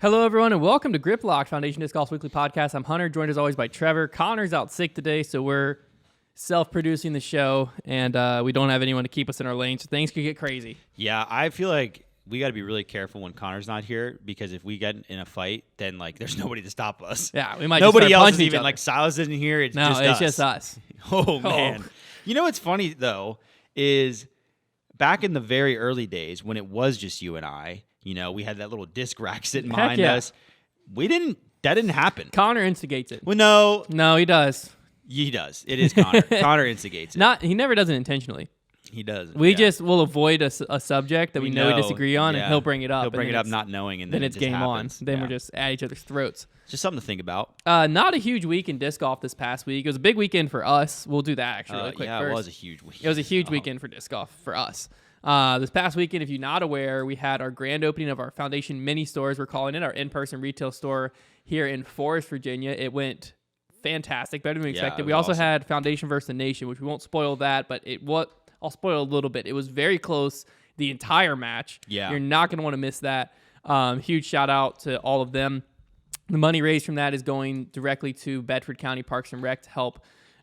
Hello, everyone, and welcome to Grip Lock, Foundation Disc Golf's weekly podcast. I'm Hunter, joined as always by Trevor. Connor's out sick today, so we're self-producing the show, and we don't have anyone to keep us in our lane, so things could get crazy. Yeah, I feel like we got to be really careful when Connor's not here, because if we get in a fight, then there's nobody to stop us. Yeah, we might. Nobody just else is each even other. Silas isn't here. It's just us. Oh man, You know what's funny though is back in the very early days when it was just you and I. We had that little disc rack sitting behind us. That didn't happen. Connor instigates it. Well, no, he does. He does. It is Connor. Connor instigates it. He never does it intentionally. He does. We just will avoid a subject that we know we disagree on, and he'll bring it up. He'll bring it up not knowing, and then it's it game happens. on. Then we're just at each other's throats. Just something to think about. Not a huge week in disc golf this past week. It was a big weekend for us. We'll do that actually really quick first. It was a huge weekend. It was a huge weekend for disc golf for us. This past weekend, if you're not aware, we had our grand opening of our Foundation mini stores. We're calling it our in-person retail store here in Forest, Virginia. It went fantastic, better than we expected. We also had Foundation versus the Nation, which we won't spoil that, but I'll spoil a little bit. It was very close the entire match. Yeah. You're not going to want to miss that. Huge shout out to all of them. The money raised from that is going directly to Bedford County Parks and Rec to help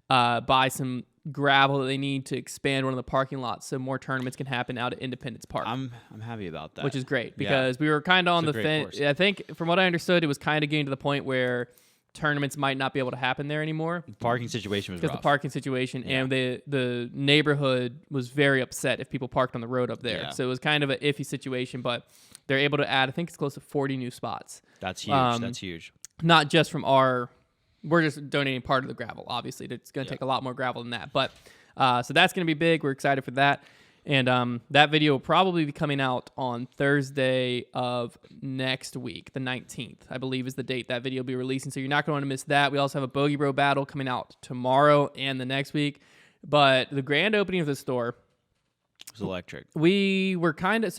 buy some gravel that they need to expand one of the parking lots so more tournaments can happen out at Independence Park. I'm happy about that. Which is great because we were kind of on the fence. I think from what I understood, it was kind of getting to the point where tournaments might not be able to happen there anymore. The parking situation was rough. Because the parking situation and the neighborhood was very upset if people parked on the road up there. Yeah. So it was kind of an iffy situation, but they're able to add, I think it's close to 40 new spots. That's huge. That's huge. Not just from we're just donating part of the gravel, obviously. It's going to take a lot more gravel than that. But so that's going to be big. We're excited for that. And that video will probably be coming out on Thursday of next week, the 19th, I believe is the date that video will be releasing. So you're not going to want to miss that. We also have a Bogey Bro battle coming out tomorrow and the next week. But the grand opening of the store was electric. We were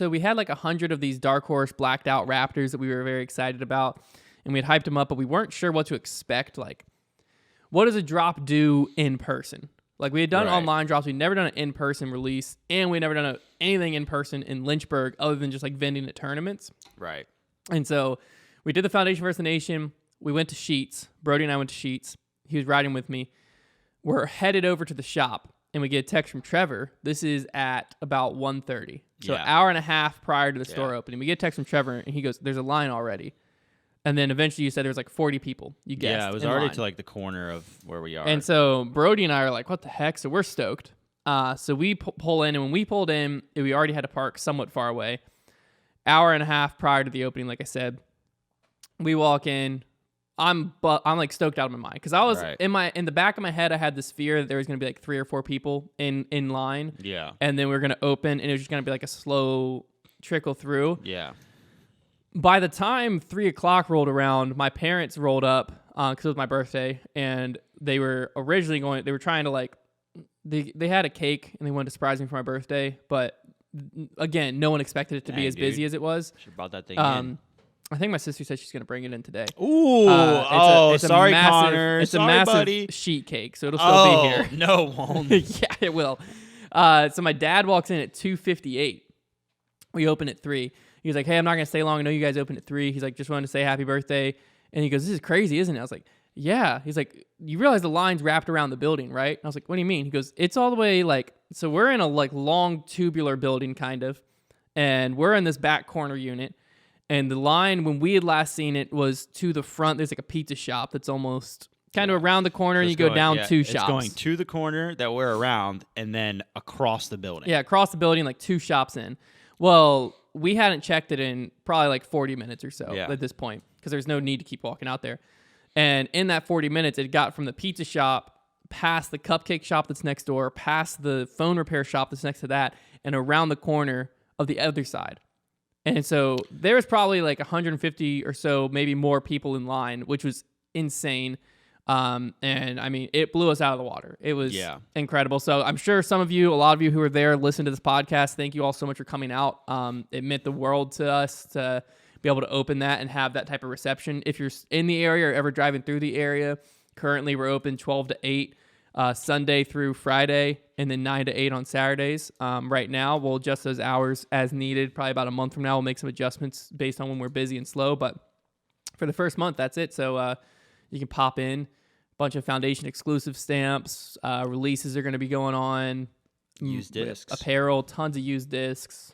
we had like 100 of these Dark Horse blacked out Raptors that we were very excited about. And we had hyped them up, but we weren't sure what to expect. Like, what does a drop do in person? Like, we had done online drops. We'd never done an in-person release, and we'd never done anything in person in Lynchburg other than just, like, vending at tournaments. Right. And so we did the Foundation versus the Nation. We went to Sheets. Brody and I went to Sheets. He was riding with me. We're headed over to the shop, and we get a text from Trevor. This is at about 1:30. So an hour and a half prior to the store opening. We get a text from Trevor, and he goes, there's a line already. And then eventually you said there was like 40 people. You guessed. Yeah, it was already to like the corner of where we are. And so Brody and I are like, what the heck? So we're stoked. So we pull in, and when we pulled in, we already had to park somewhat far away. Hour and a half prior to the opening, like I said. We walk in. I'm like stoked out of my mind because I was in the back of my head, I had this fear that there was going to be like 3 or 4 people in line. Yeah. And then we were going to open, and it was just going to be like a slow trickle through. Yeah. By the time 3 o'clock rolled around, my parents rolled up because it was my birthday, and they were originally they were trying to they had a cake and they wanted to surprise me for my birthday, but again, no one expected it to be as busy as it was. Should have brought that thing in. I think my sister said she's going to bring it in today. Ooh, sorry, massive, Connor. It's sorry, a massive buddy. sheet cake, so it'll still be here. No, it won't. Yeah, it will. So my dad walks in at 2:58. We open at 3. He was like, hey, I'm not going to stay long. I know you guys open at 3. He's like, just wanted to say happy birthday. And he goes, this is crazy, isn't it? I was like, yeah. He's like, you realize the line's wrapped around the building, right? I was like, what do you mean? He goes, it's all the way so we're in a long tubular building kind of, and we're in this back corner unit. And the line, when we had last seen it, was to the front. There's like a pizza shop that's almost kind of around the corner, and you go down 2 shops. It's going to the corner that we're around, and then across the building. Yeah, across the building, like 2 shops in. Well, we hadn't checked it in probably like 40 minutes or so at this point because there's no need to keep walking out there. And in that 40 minutes, it got from the pizza shop past the cupcake shop that's next door, past the phone repair shop that's next to that, and around the corner of the other side. And so there was probably like 150 or so, maybe more people in line, which was insane. And I mean, it blew us out of the water. It was incredible. So I'm sure a lot of you who are there, listen to this podcast. Thank you all so much for coming out. It meant the world to us to be able to open that and have that type of reception. If you're in the area or ever driving through the area, currently we're open 12 to 8, Sunday through Friday, and then 9 to 8 on Saturdays. Right now, we'll adjust those hours as needed. Probably about a month from now, we'll make some adjustments based on when we're busy and slow, but for the first month. That's it. So you can pop in. A bunch of Foundation exclusive stamps. Releases are going to be going on. Used discs. Apparel, tons of used discs.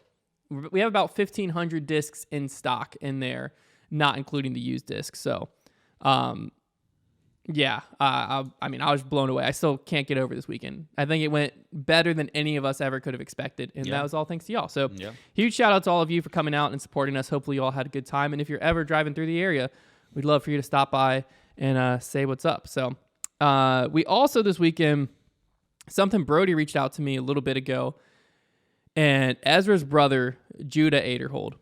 We have about 1,500 discs in stock in there, not including the used discs. So, yeah, I mean, I was blown away. I still can't get over this weekend. I think it went better than any of us ever could have expected, and that was all thanks to y'all. So, huge shout out to all of you for coming out and supporting us. Hopefully, you all had a good time, and if you're ever driving through the area, we'd love for you to stop by and say what's up. So, we also this weekend, something Brody reached out to me a little bit ago, and Ezra's brother, Judah Aderhold,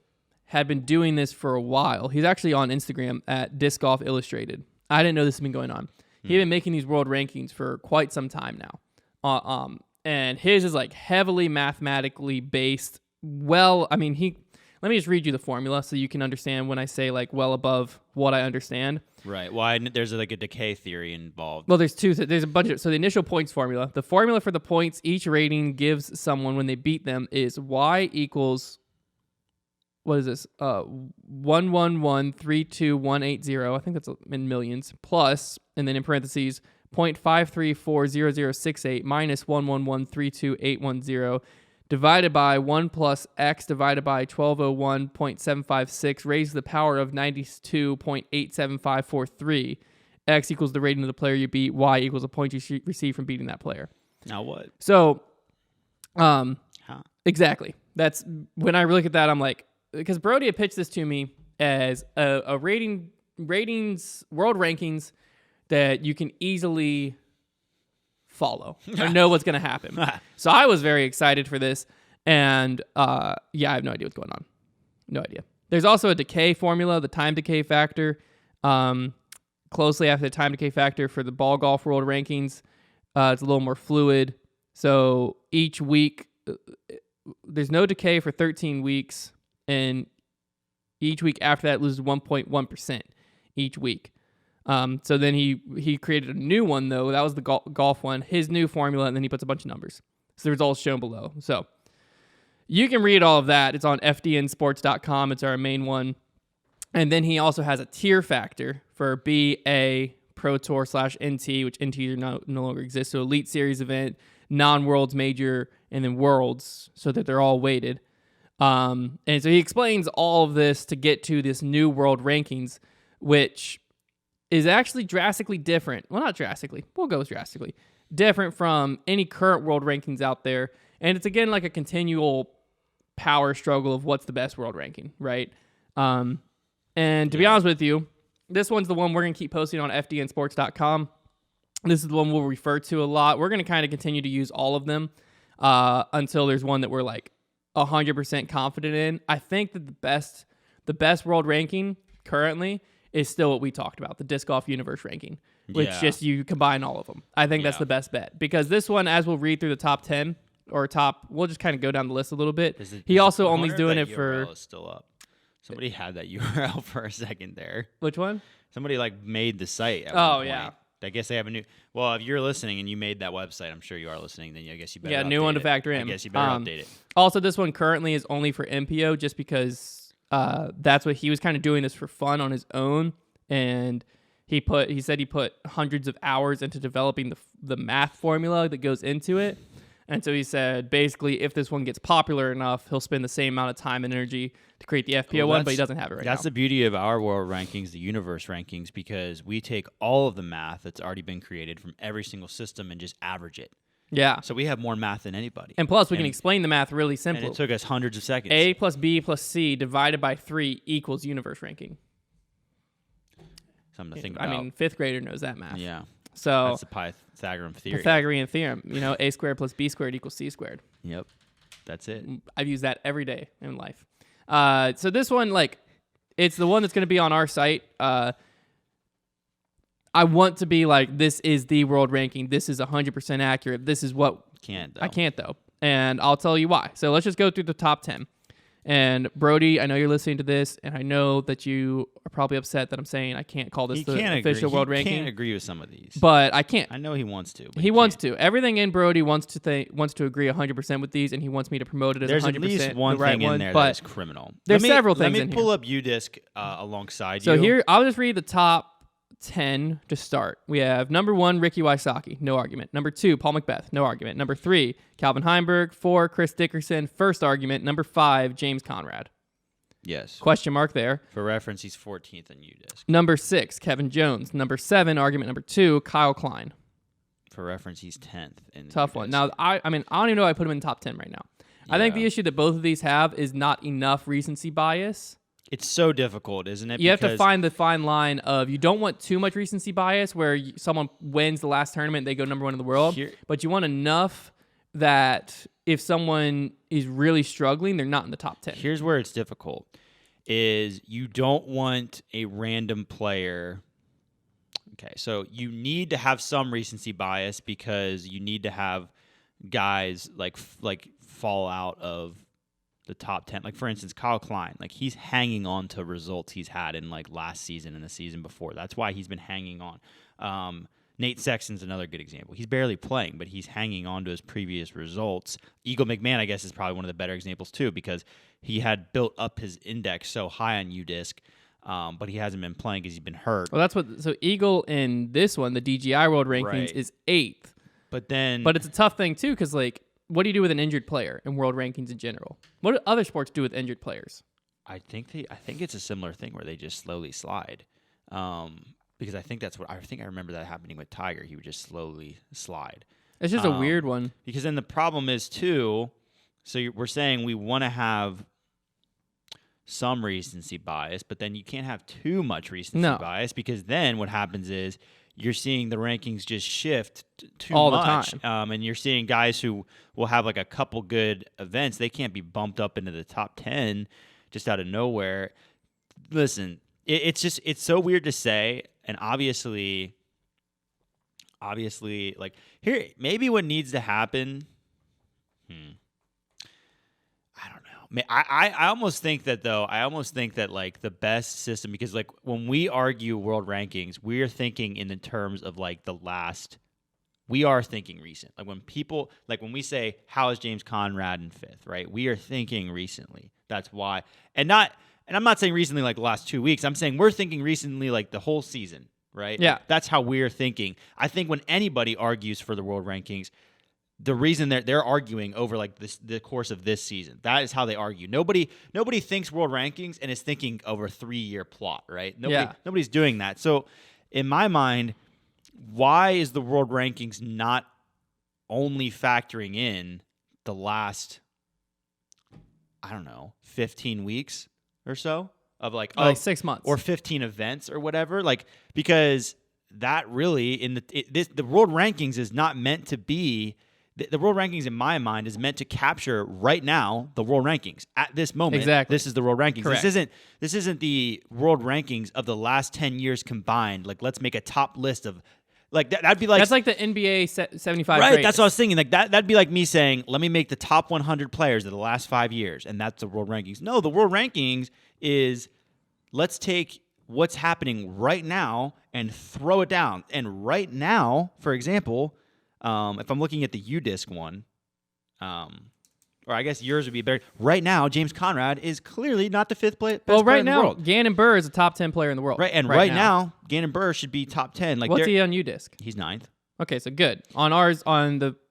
had been doing this for a while. He's actually on Instagram at Disc Golf Illustrated. I didn't know this had been going on. He'd been making these world rankings for quite some time now. And his is like heavily mathematically based. Well, I mean, let me just read you the formula so you can understand when I say like well above what I understand. Right. Well, there's like a decay theory involved. Well, there's two. There's a bunch of. So the initial points formula. The formula for the points each rating gives someone when they beat them is y equals. What is this? 111,32180. I think that's in millions. Plus, and then in parentheses, 0.5340068 minus 111,32810 divided by 1 plus x divided by 1201.756 raised to the power of 92.87543. X equals the rating of the player you beat. Y equals the point you receive from beating that player. Now what? So, exactly. That's when I look at that, I'm like, because Brody had pitched this to me as a world rankings that you can easily follow or know what's going to happen. So I was very excited for this, and I have no idea what's going on. No idea. There's also a decay formula, the time decay factor, closely after the time decay factor for the ball golf world rankings. It's a little more fluid. So each week, there's no decay for 13 weeks. And each week after that, it loses 1.1% each week. So then he created a new one, though. That was the golf one, his new formula, and then he puts a bunch of numbers. So the results shown below. So you can read all of that. It's on fdnsports.com. It's our main one. And then he also has a tier factor for BA, Pro Tour /NT, which NTs no longer exist. So Elite Series event, non-Worlds Major, and then Worlds, so that they're all weighted. And so he explains all of this to get to this new world rankings, which is actually drastically different. Well, not drastically. We'll go with drastically. Different from any current world rankings out there. And it's, again, like a continual power struggle of what's the best world ranking, right? And to be honest with you, this one's the one we're going to keep posting on fdnsports.com. This is the one we'll refer to a lot. We're going to kind of continue to use all of them until there's one that we're like 100% confident in. I think that the best world ranking currently is still what we talked about, the Disc Golf Universe ranking, which just you combine all of them. I think that's the best bet, because this one, as we'll read through the top 10 or we'll just kind of go down the list a little bit. He also only doing it for. URL is still up. Somebody had that URL for a second there. Which one? Somebody like made the site. At one point. I guess they have a new. Well, if you're listening and you made that website, I'm sure you are listening. Then I guess you better. Yeah, new one to factor in. I guess you better update it. Also, this one currently is only for MPO, just because that's what he was kind of doing this for fun on his own, and he said he put hundreds of hours into developing the math formula that goes into it. And so he said, basically, if this one gets popular enough, he'll spend the same amount of time and energy to create the FPO one, but he doesn't have it right now. That's the beauty of our world rankings, the universe rankings, because we take all of the math that's already been created from every single system and just average it. Yeah. So we have more math than anybody. And plus, we can explain the math really simply. And it took us hundreds of seconds. A plus B plus C divided by 3 equals universe ranking. Something to think about. I mean, 5th grader knows that math. Yeah. So that's the Pythagorean theory. Pythagorean theorem. A squared plus B squared equals C squared. Yep. That's it. I've used that every day in life. So this one, it's the one that's going to be on our site. I want to be like, this is the world ranking. This is 100% accurate. This is what... Can't, though. I can't, though. And I'll tell you why. So let's just go through the top 10. And Brody, I know you're listening to this, and I know that you are probably upset that I'm saying I can't call this the official world ranking. He can't agree with some of these. But I can't. I know he wants to. He wants to. Everything in Brody wants to agree 100% with these, and he wants me to promote it as 100% There's at least one the right thing in there but that's criminal. There's several things in here. Let me pull up UDisc alongside you. So here, I'll just read the top 10 to start. We have number 1, Ricky Wysocki, no argument. Number 2, Paul Macbeth, no argument. Number 3, Calvin Heimberg. 4, Chris Dickerson, first argument. Number 5, James Conrad. Yes. Question mark there. For reference, he's 14th on UDisc. Number 6, Kevin Jones. Number 7, argument number 2, Kyle Klein. For reference, he's 10th. Tough one. Now, I don't even know if I put him in top 10 right now. Yeah. I think the issue that both of these have is not enough recency bias. It's so difficult, isn't it? You have to find the fine line of you don't want too much recency bias where someone wins the last tournament, they go number 1 in the world, but you want enough that if someone is really struggling, they're not in the top 10. Here's where it's difficult, is you don't want a random player. Okay, so you need to have some recency bias because you need to have guys like fall out of the top 10. Like, for instance, Kyle Klein. Like, he's hanging on to results he's had in, like, last season and the season before. That's why he's been hanging on. Nate Sexton's another good example. He's barely playing, but he's hanging on to his previous results. Eagle McMahon, I guess, is probably one of the better examples, too, because he had built up his index so high on UDisc, but he hasn't been playing because he's been hurt. Well, so Eagle in this one, the DGI World Rankings, is 8th. But it's a tough thing, too, because, like, what do you do with an injured player in world rankings in general? What do other sports do with injured players? I think it's a similar thing where they just slowly slide. Because I think I remember that happening with Tiger. He would just slowly slide. It's just a weird one. Because then the problem is too. So we're saying we want to have some recency bias, but then you can't have too much recency bias because then what happens is you're seeing the rankings just shift too all much. The time. And you're seeing guys who will have like a couple good events. They can't be bumped up into the top 10 just out of nowhere. Listen, it's so weird to say. And obviously, like here, maybe what needs to happen. I don't know. I almost think that though. I almost think that like the best system, because like when we argue world rankings, we are thinking in the terms of like the last. We are thinking recent. Like when we say how is James Conrad in 5th, right? We are thinking recently. That's why, and I'm not saying recently like the last 2 weeks. I'm saying we're thinking recently like the whole season, right? Yeah. That's how we're thinking. I think when anybody argues for the world rankings, the reason they're arguing over like the course of this season, that is how they argue. Nobody thinks world rankings and is thinking over a 3-year plot, right? Nobody's doing that. So in my mind, why is the world rankings not only factoring in the last, I don't know, 15 weeks or so of like 6 months or 15 events or whatever? Like, because that really the world rankings is not meant to be. The world rankings, in my mind, is meant to capture right now the world rankings at this moment. Exactly. This is the world rankings. Correct. This isn't the world rankings of the last 10 years combined. Like, let's make a top list of, like that'd be like that's like the NBA 75. Right. Greatest. That's what I was thinking. Like that'd be like me saying, let me make the top 100 players of the last 5 years, and that's the world rankings. No, the world rankings is let's take what's happening right now and throw it down. And right now, for example. If I'm looking at the UDisc one, or I guess yours would be better. Right now, James Conrad is clearly not the 5th best player in the world. Gannon Buhr is a top 10 player in the world. Right, and right now, Gannon Buhr should be top 10. Like, what's he on UDisc? He's 9th. Okay, so good. On ours,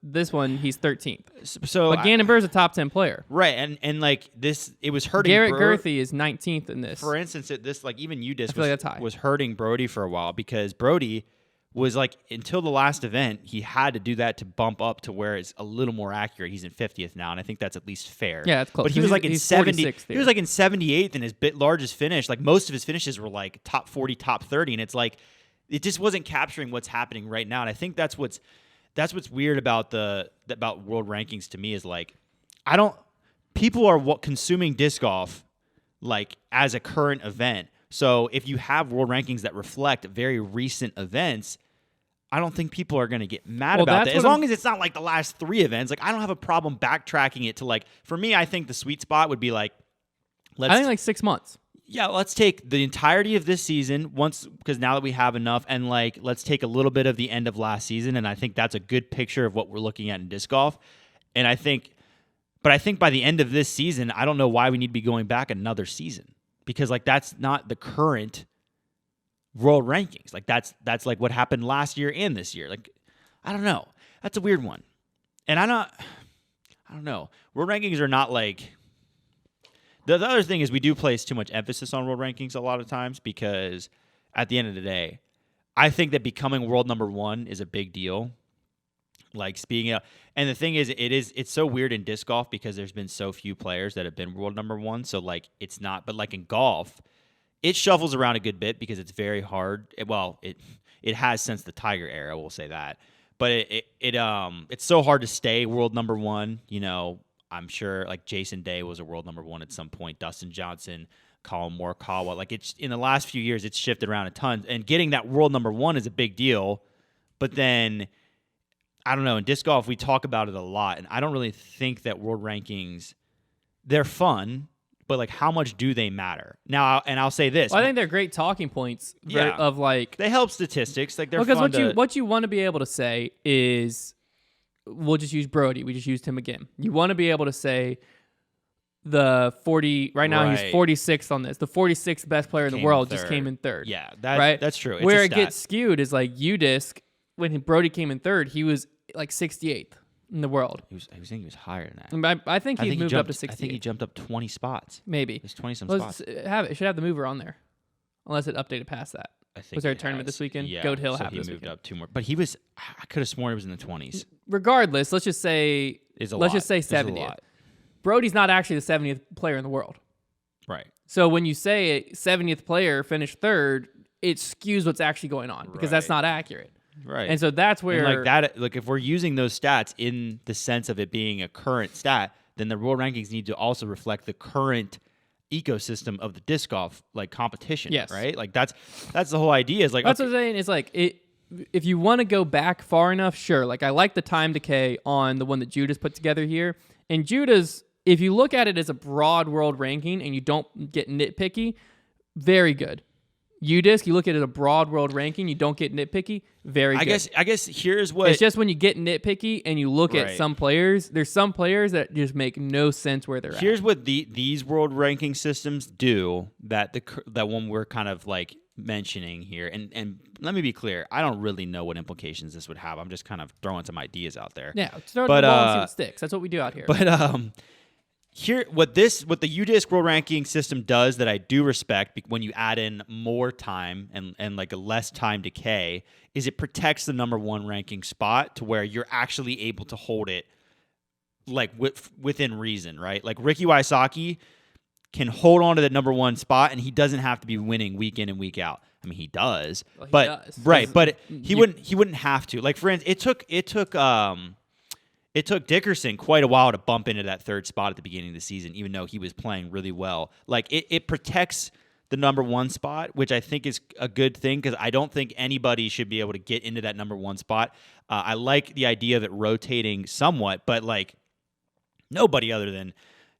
this one, he's 13th. So but Gannon Buhr is a top 10 player. Right, and like this, it was hurting. Garrett Buhr. Gerthy is 19th in this. For instance, this like even UDisc was hurting Brody for a while because Brody was like, until the last event, he had to do that to bump up to where it's a little more accurate. He's in 50th now, and I think that's at least fair. Yeah, that's close. But he was like in 70. He was like in 78th in his largest finish. Like most of his finishes were like top 40, top 30, and it's like it just wasn't capturing what's happening right now. And I think that's what's weird about world rankings to me is like people are consuming disc golf like as a current event. So if you have world rankings that reflect very recent events, I don't think people are going to get mad about that. As long as it's not like the last 3 events, like I don't have a problem backtracking it to like, for me, I think the sweet spot would be like I think like 6 months. Yeah, let's take the entirety of this season because now that we have enough, and like let's take a little bit of the end of last season, and I think that's a good picture of what we're looking at in disc golf. And I think by the end of this season, I don't know why we need to be going back another season, because like that's not the current world rankings. Like that's like what happened last year and this year. Like I don't know. That's a weird one. And I don't know. World rankings are not like the other thing is we do place too much emphasis on world rankings a lot of times, because at the end of the day, I think that becoming world number 1 is a big deal. Like speaking out, and the thing is, it's so weird in disc golf because there's been so few players that have been world number 1. So like it's not, but like in golf, it shuffles around a good bit because it's very hard. It has since the Tiger era, we'll say that. But it's so hard to stay world number 1. You know, I'm sure like Jason Day was a world number 1 at some point. Dustin Johnson, Colin Morikawa. Like it's in the last few years, it's shifted around a ton. And getting that world number 1 is a big deal. But then I don't know. In disc golf, we talk about it a lot, and I don't really think that world rankings, they're fun, but like how much do they matter? Now, and I'll say this. Well, I think they're great talking points of like they help statistics. Like they're because fun what you want to be able to say is, we'll just use Brody. We just used him again. You want to be able to say the 40 right now he's 46th on this. The 46th best player in the world just came in third. Yeah, that's true. It's where it gets skewed is like UDisc. When Brody came in third, he was like 68th in the world. I think he was higher than that. I think he moved up to 68. I think he jumped up 20 spots. Maybe. There's 20-some spots. It should have the mover on there. Unless it updated past that. I think was there a tournament this weekend? Yeah, Goat Hill so happened he this moved weekend. up 2 more. But I could have sworn it was in the 20s. Regardless, let's just say 70th. Brody's not actually the 70th player in the world. Right. So when you say a 70th player finished third, it skews what's actually going on because that's not accurate. Right. And so that's where and like that, like if we're using those stats in the sense of it being a current stat, then the world rankings need to also reflect the current ecosystem of the disc golf like competition. Yes. Right. Like that's the whole idea. Is like that's what I'm saying. Is like if you want to go back far enough, sure. Like I like the time decay on the one that Judah's put together here. And Judah's, if you look at it as a broad world ranking and you don't get nitpicky, very good. UDisc, you look at it as a broad world ranking, you don't get nitpicky, very good. I guess here's what... It's just when you get nitpicky and you look at some players, there's some players that just make no sense where they're at. Here's what these world ranking systems do that one we're kind of like mentioning here. And let me be clear, I don't really know what implications this would have. I'm just kind of throwing some ideas out there. Yeah, throw it in the ball and see what sticks. That's what we do out here. But here, what the UDisc world ranking system does that I do respect when you add in more time and like a less time decay is it protects the number 1 ranking spot to where you're actually able to hold it like within reason, right? Like Ricky Wysocki can hold on to the number 1 spot and he doesn't have to be winning week in and week out. I mean, he does, but he wouldn't have to. Like for instance, it took Dickerson quite a while to bump into that 3rd spot at the beginning of the season, even though he was playing really well. Like it protects the number 1 spot, which I think is a good thing because I don't think anybody should be able to get into that number 1 spot. I like the idea of it rotating somewhat, but like nobody other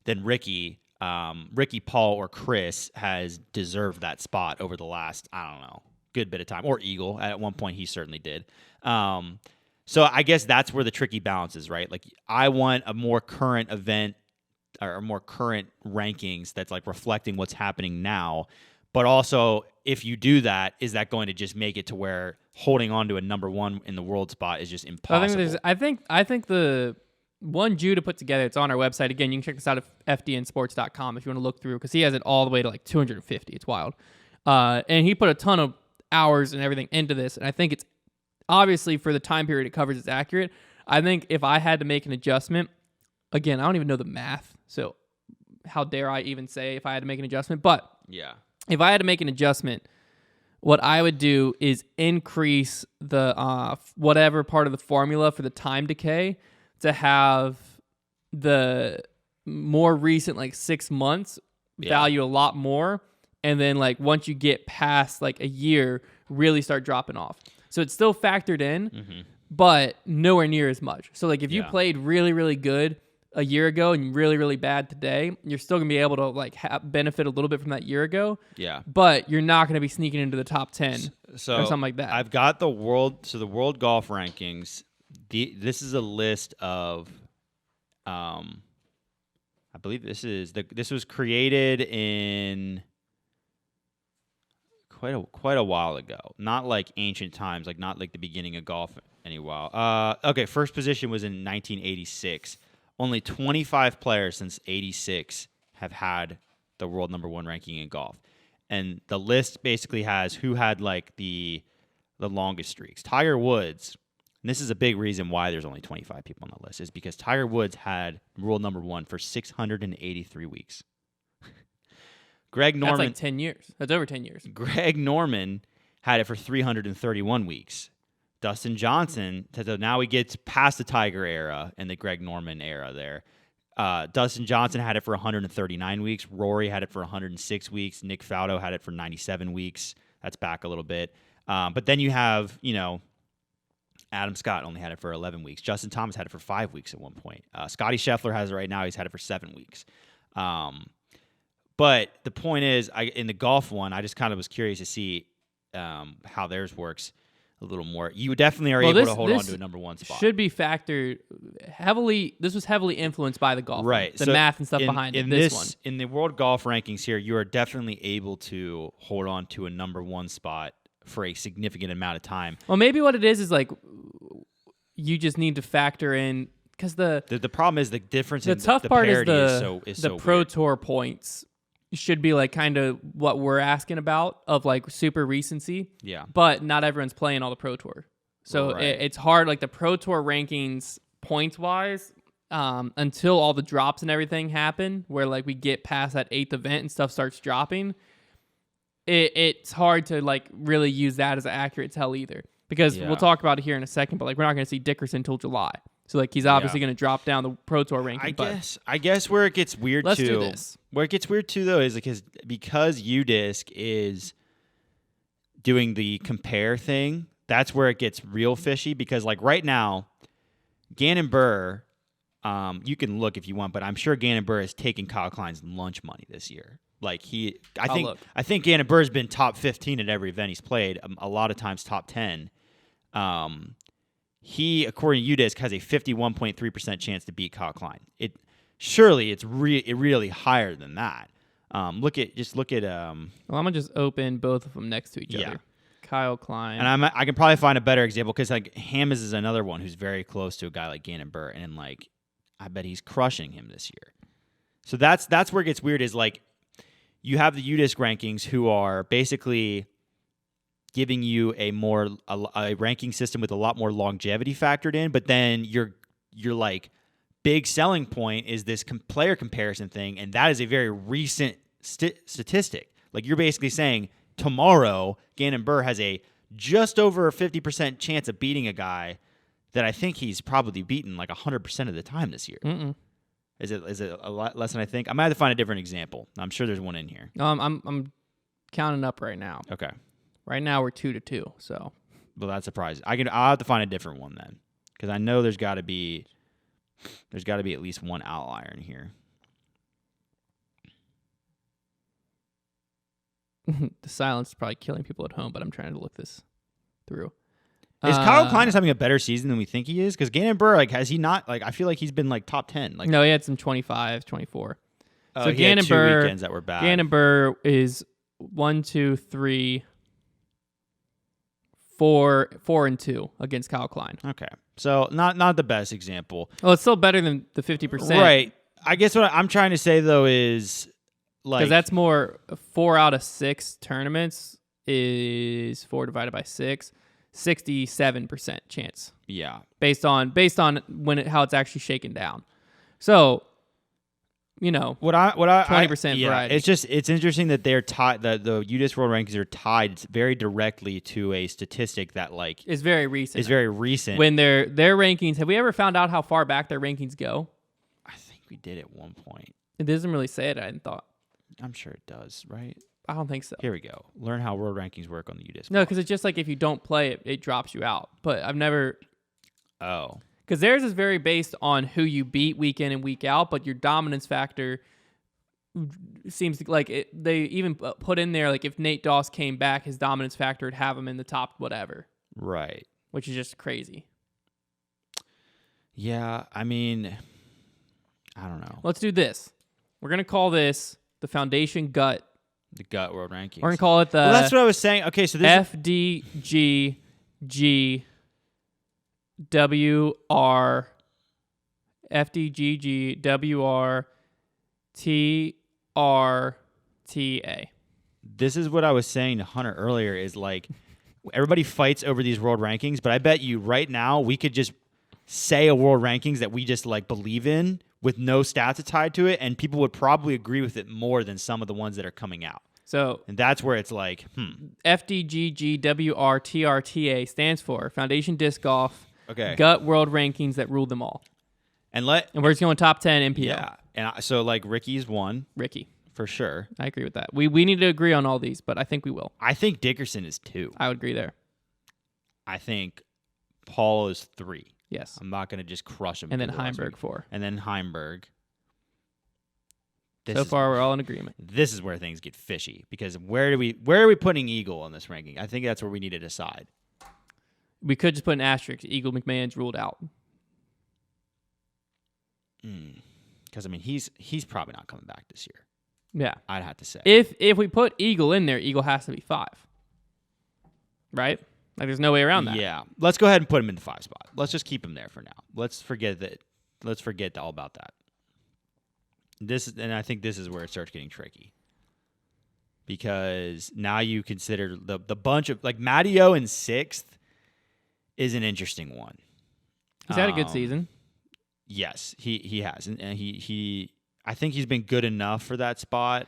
than Ricky, Paul, or Chris has deserved that spot over the last, I don't know, good bit of time. Or Eagle. At one point, he certainly did. So I guess that's where the tricky balance is, right? Like I want a more current event or more current rankings that's like reflecting what's happening now. But also, if you do that, is that going to just make it to where holding on to a number 1 in the world spot is just impossible? I think the one Judah put together, it's on our website. Again, you can check this out at fdnsports.com if you want to look through because he has it all the way to like 250. It's wild. And he put a ton of hours and everything into this. And I think it's obviously for the time period it covers, it's accurate. I think if I had to make an adjustment, again, I don't even know the math. So how dare I even say if I had to make an adjustment? But yeah, if I had to make an adjustment, what I would do is increase the whatever part of the formula for the time decay to have the more recent like 6 months value a lot more. And then like once you get past like a year, really start dropping off. So it's still factored in, but nowhere near as much. So like if you played really, really good a year ago and really, really bad today, you're still going to be able to like benefit a little bit from that year ago. Yeah. But you're not going to be sneaking into the top 10 or something like that. I've got the world golf rankings. This is a list of, I believe this was created in quite a while ago. Not like ancient times, like not like the beginning of golf any while. Okay, first position was in 1986. Only 25 players since 86 have had the world number 1 ranking in golf. And the list basically has who had like the longest streaks. Tiger Woods, and this is a big reason why there's only 25 people on the list, is because Tiger Woods had world number 1 for 683 weeks. Greg Norman. That's like 10 years. That's over 10 years. Greg Norman had it for 331 weeks. Dustin Johnson, so now we get past the Tiger era and the Greg Norman era there. Dustin Johnson had it for 139 weeks. Rory had it for 106 weeks. Nick Faldo had it for 97 weeks. That's back a little bit. But then you have, Adam Scott only had it for 11 weeks. Justin Thomas had it for 5 weeks at one point. Scotty Scheffler has it right now. He's had it for 7 weeks. But the point is, in the golf one, I just kind of was curious to see how theirs works a little more. You definitely are able to hold on to a number 1 spot. Should be factored heavily. This was heavily influenced by the golf, right? The math and stuff behind it. This one in the world golf rankings here, you are definitely able to hold on to a number 1 spot for a significant amount of time. Well, maybe what it is like you just need to factor in because the problem is the difference. The in tough the part is the Pro weird. Tour points should be like kind of what we're asking about of like super recency. Yeah. But not everyone's playing all the Pro Tour. So right. it's hard, like the Pro Tour rankings points wise, until all the drops and everything happen where like we get past that 8th event and stuff starts dropping. It's hard to like really use that as an accurate tell either because we'll talk about it here in a second, but like we're not going to see Dickerson until July. So like he's obviously going to drop down the Pro Tour ranking. I guess where it gets weird let's too. do this. Where it gets weird too though is because UDisc is doing the compare thing. That's where it gets real fishy because like right now, Gannon Burr, you can look if you want, but I'm sure Gannon Burr has taken Kyle Klein's lunch money this year. Like I think Gannon Burr's been top 15 at every event he's played. A lot of times top 10. He, according to UDisc, has a 51.3% chance to beat Kyle Klein. Surely it's really higher than that. Look at. Well, I'm gonna just open both of them next to each other. Kyle Klein, and I can probably find a better example because like Hammes is another one who's very close to a guy like Gannon Burr, and like I bet he's crushing him this year. So that's where it gets weird. Is like you have the UDisc rankings who are basically giving you a ranking system with a lot more longevity factored in, but then your like big selling point is this player comparison thing, and that is a very recent statistic. Like you're basically saying tomorrow Gannon Burr has a just over a 50% chance of beating a guy that I think he's probably beaten like 100% of the time this year. Mm-mm. Is it a lot less than I think? I might have to find a different example. I'm sure there's one in here. I'm counting up right now. Okay. Right now we're 2-2. So. Well, that's surprising. I'll have to find a different one then, because I know there's got to be at least one outlier in here. The silence is probably killing people at home, but I'm trying to look this through. Is Kyle Klein is having a better season than we think he is? Because Gannon Burr, like, has he not? Like, I feel like he's been like top 10. Like, no, he had some 25, 24. Oh, so he Gannon had two Burr weekends that were bad. Gannon Burr is 1, 2, 3, 4, and 2 against Kyle Klein. Okay, so not the best example. Well, it's still better than the 50%, right? I guess what I'm trying to say though is like because that's more 4 out of 6 tournaments is 4 divided by 6. 67% chance. Yeah. Based on how it's actually shaken down. So, what I 20% variety. It's interesting that they're tied. The UDisc World Rankings are tied very directly to a statistic that like is very recent. Is very recent. When their rankings, have we ever found out how far back their rankings go? I think we did at one point. It doesn't really say it. I thought. I'm sure it does, right? I don't think so. Here we go. Learn how world rankings work on the UDisc. No, because it's just like if you don't play it, it drops you out. But I've never. Oh. Because theirs is very based on who you beat week in and week out, but your dominance factor seems like they even put in there, like if Nate Doss came back, his dominance factor would have him in the top whatever. Right. Which is just crazy. Yeah, I mean, I don't know. Let's do this. We're going to call this the Foundation Gut. The Gut World Rankings. We're going to call it the that's what I was saying. Okay, so this FDGGWRTRTA. This is what I was saying to Hunter earlier is like everybody fights over these world rankings, but I bet you right now we could just say a world rankings that we just like believe in with no stats tied to it, and people would probably agree with it more than some of the ones that are coming out. So, and that's where it's like, FDGGWRTRTA stands for Foundation Disc Golf Gut World Rankings that ruled them all. And we're just going top 10 MPO. Yeah, and so like Ricky's one. Ricky. For sure. I agree with that. We need to agree on all these, but I think we will. I think Dickerson is 2. I would agree there. I think Paul is 3. Yes. I'm not going to just crush him. And then Heimberg 4. And then Heimberg. So far, we're all in agreement. This is where things get fishy because where are we putting Eagle on this ranking? I think that's where we need to decide. We could just put an asterisk. Eagle McMahon's ruled out. Because I mean, he's probably not coming back this year. Yeah, I'd have to say. If we put Eagle in there, Eagle has to be 5. Right? Like there's no way around that. Yeah. Let's go ahead and put him in the 5 spot. Let's just keep him there for now. Let's forget all about that. And I think this is where it starts getting tricky. Because now you consider the bunch of like Matteo in 6th is an interesting one. He's had a good season. Yes, he has. And he I think he's been good enough for that spot.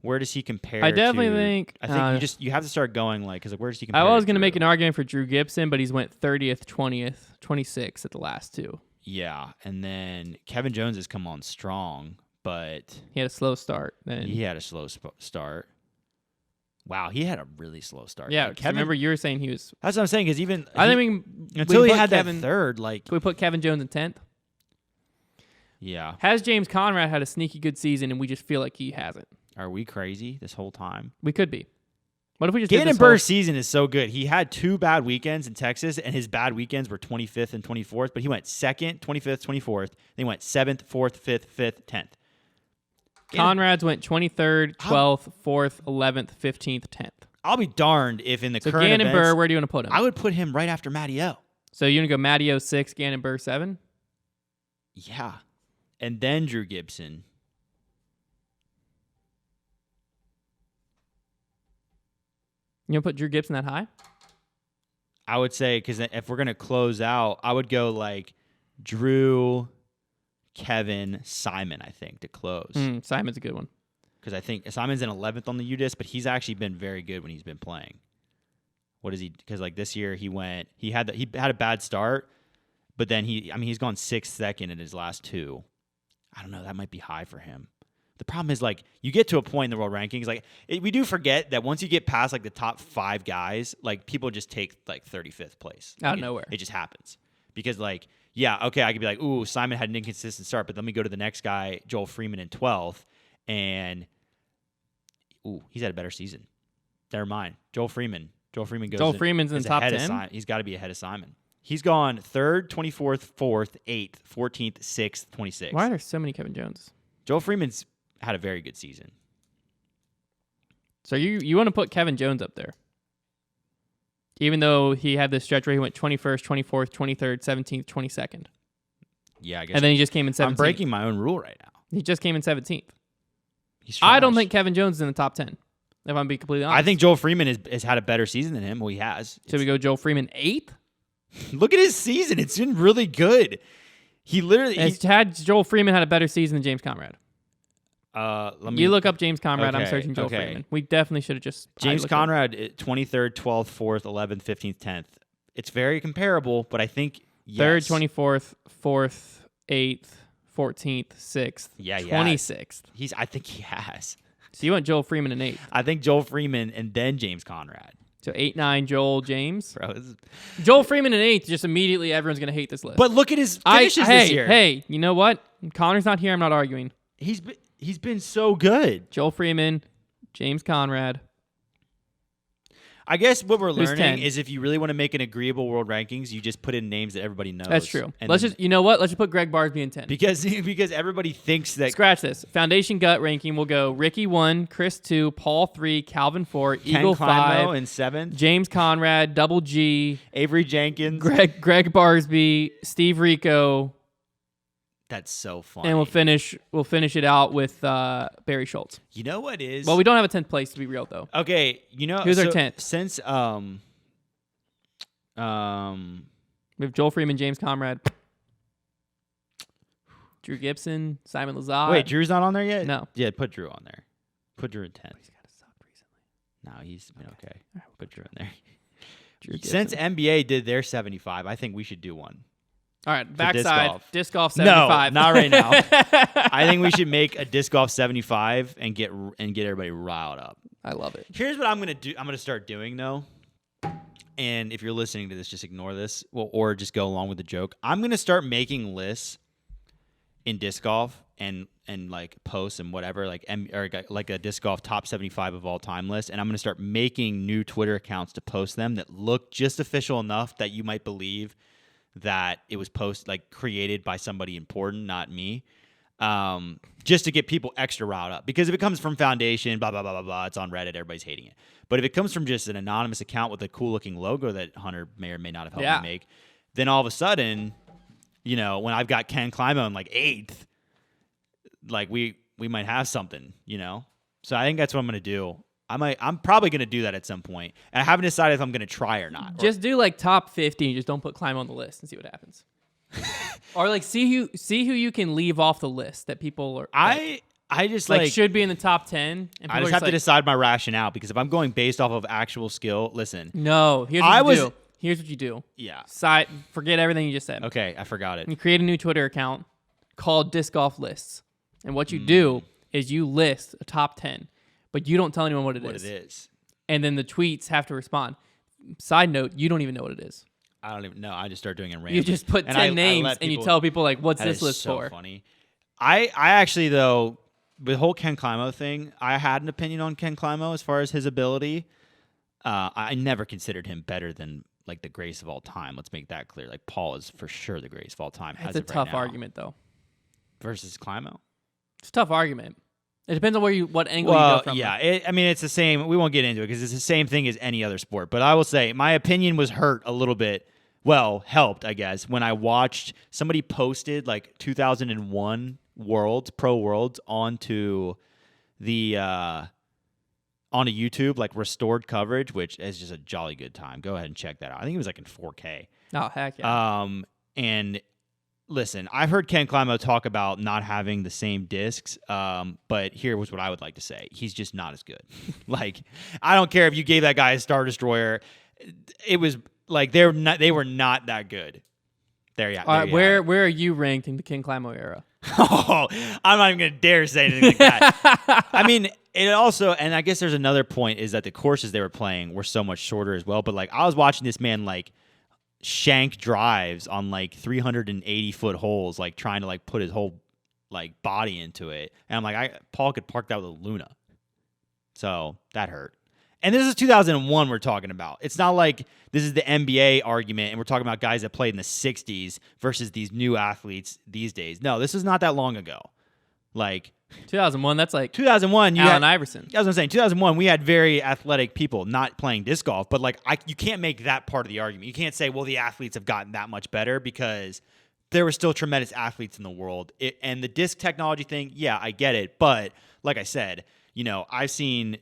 Where does he compare? I definitely think. I think you have to start going like because where does he compare? I was going to make an argument for Drew Gibson, but he's went 30th, 20th, 26th at the last 2. Yeah, and then Kevin Jones has come on strong, but he had a slow start. He had a slow start. Wow, he had a really slow start. Yeah, like remember you were saying he was. That's what I'm saying. Because even until he had that third, like can we put Kevin Jones in 10th? Yeah. Has James Conrad had a sneaky good season, and we just feel like he hasn't? Are we crazy this whole time? We could be. What if we just Gannon Burr's season is so good. He had 2 bad weekends in Texas, and his bad weekends were 25th and 24th, but he went 2nd, 25th, 24th. Then he went 7th, 4th, 5th, 5th, 10th. Conrad's went 23rd, 12th, 4th, 11th, 15th, 10th. I'll be darned if in the current Gannon events, Burr, where do you want to put him? I would put him right after Matteo. So you're going to go Matteo 6, Gannon Burr 7? Yeah. And then Drew Gibson. You want to put Drew Gibson that high? I would say, because if we're going to close out, I would go like Drew, Kevin, Simon, I think, to close. Simon's a good one. Because I think Simon's in 11th on the UDisc, but he's actually been very good when he's been playing. What is he? Because like this year he had a bad start, but then he's gone 6th, 2nd in his last 2. I don't know. That might be high for him. The problem is like you get to a point in the world rankings, like we do forget that once you get past like the top 5 guys, like people just take like 35th place out of nowhere. It just happens because like I could be like, ooh, Simon had an inconsistent start, but let me go to the next guy, Joel Freeman in 12th, and ooh, he's had a better season. Never mind, Joel Freeman goes. Joel Freeman's in the top 10. He's got to be ahead of Simon. He's gone 3rd, 24th, 4th, 8th, 14th, 6th, 26th. Why are there so many Kevin Jones? Joel Freeman's had a very good season. So you want to put Kevin Jones up there? Even though he had this stretch where he went 21st, 24th, 23rd, 17th, 22nd. Yeah, I guess. And then he just came in 17th. I'm breaking my own rule right now. He just came in 17th. He's I don't think Kevin Jones is in the top 10, if I'm being completely honest. I think Joel Freeman has had a better season than him. Well, he has. So we go Joel Freeman 8th? Look at his season. It's been really good. Joel Freeman had a better season than James Conrad. You look up James Conrad. Okay, I'm searching Joel Freeman. We definitely should have just James Conrad 23rd, 12th, 4th, 11th, 15th, 10th. It's very comparable, but I think yes. 3rd, 24th, 4th, 8th, 14th, 6th, 26th. I think he has. So you want Joel Freeman in 8th? I think Joel Freeman and then James Conrad. So 8, 9, Joel, James. Bro, Joel Freeman in 8th, just immediately everyone's going to hate this list. But look at his finishes this year. Hey, you know what? Connor's not here. I'm not arguing. He's been so good. Joel Freeman, James Conrad. I guess what we're Who's learning 10? is if you really want to make an agreeable world rankings, you just put in names that everybody knows. That's true. And You know what? Let's just put Greg Barsby in 10. Because everybody thinks that Scratch this. Foundation gut ranking will go Ricky 1, Chris 2, Paul 3, Calvin 4, Eagle 5, in 7th, James Conrad, Double G, Avery Jenkins, Greg Barsby, Steve Rico. That's so funny. And we'll finish it out with Barry Schultz. You know what is? Well, we don't have a 10th place to be real though. Okay, you know who's our 10th? Since we have Joel Freeman, James Conrad, Drew Gibson, Simon Lazard. Wait, Drew's not on there yet? No. Yeah, put Drew on there. Put Drew in 10th. He's kind of sucked recently. No, he's been okay. Right, Put Drew in there. Drew Since NBA did their 75, I think we should do one. All right, backside disc golf No, 75. not right now. I think we should make a disc golf 75 and get everybody riled up. I love it. Here's what I'm gonna do. I'm gonna start doing though. And if you're listening to this, just ignore this, or just go along with the joke. I'm gonna start making lists in disc golf and like posts and whatever, like a disc golf top 75 of all time list. And I'm gonna start making new Twitter accounts to post them that look just official enough that you might believe that it was created by somebody important, not me. Just to get people extra riled up. Because if it comes from Foundation, blah, blah, blah, blah, blah, it's on Reddit, everybody's hating it. But if it comes from just an anonymous account with a cool-looking logo that Hunter may or may not have helped me make, then all of a sudden, you know, when I've got Ken Climo in 8th, like we might have something, you know? So I think that's what I'm going to do. I'm probably going to do that at some point. And I haven't decided if I'm going to try or not. Just do top 50 and just don't put Climb on the list and see what happens. Or see who you can leave off the list that people are. I just should be in the top 10. And I just have to decide my rationale, because if I'm going based off of actual skill, listen. No, here's what you do. Here's what you do. Yeah. Forget everything you just said. Okay, I forgot it. You create a new Twitter account called Disc Golf Lists, and what you do is you list a top 10. But you don't tell anyone what it is. And then the tweets have to respond. Side note, you don't even know what it is. I don't even know. I just start doing a random. You just put 10 names and you tell people, what's this list for? That is so funny. I actually, though, the whole Ken Climo thing, I had an opinion on Ken Climo as far as his ability. I never considered him better than, the greatest of all time. Let's make that clear. Paul is for sure the greatest of all time. It's a tough argument, though. Versus Climo? It's a tough argument. It depends on what angle you go from. Yeah. It's the same. We won't get into it because it's the same thing as any other sport. But I will say my opinion was hurt a little bit. Well, helped, I guess, when I watched somebody posted 2001 Pro Worlds onto the onto YouTube, restored coverage, which is just a jolly good time. Go ahead and check that out. I think it was in 4K. Oh, heck yeah. And listen, I've heard Ken Climo talk about not having the same discs, but here was what I would like to say. He's just not as good. I don't care if you gave that guy a Star Destroyer. It was they were not that good. All right, where are you ranked in the Ken Climo era? Oh, I'm not even going to dare say anything like that. I mean, it also, and I guess there's another point, is that the courses they were playing were so much shorter as well. But I was watching this man shank drives on 380-foot holes, trying to put his whole body into it, and I'm Paul could park that with a Luna, so that hurt. And this is 2001 we're talking about. It's not this is the NBA argument and we're talking about guys that played in the 60s versus these new athletes these days. No, this is not that long ago. 2001, that's 2001. Allen Iverson. As I'm saying, 2001, we had very athletic people not playing disc golf, but you can't make that part of the argument. You can't say, well, the athletes have gotten that much better, because there were still tremendous athletes in the world. And the disc technology thing, yeah, I get it. But like I said, I've seen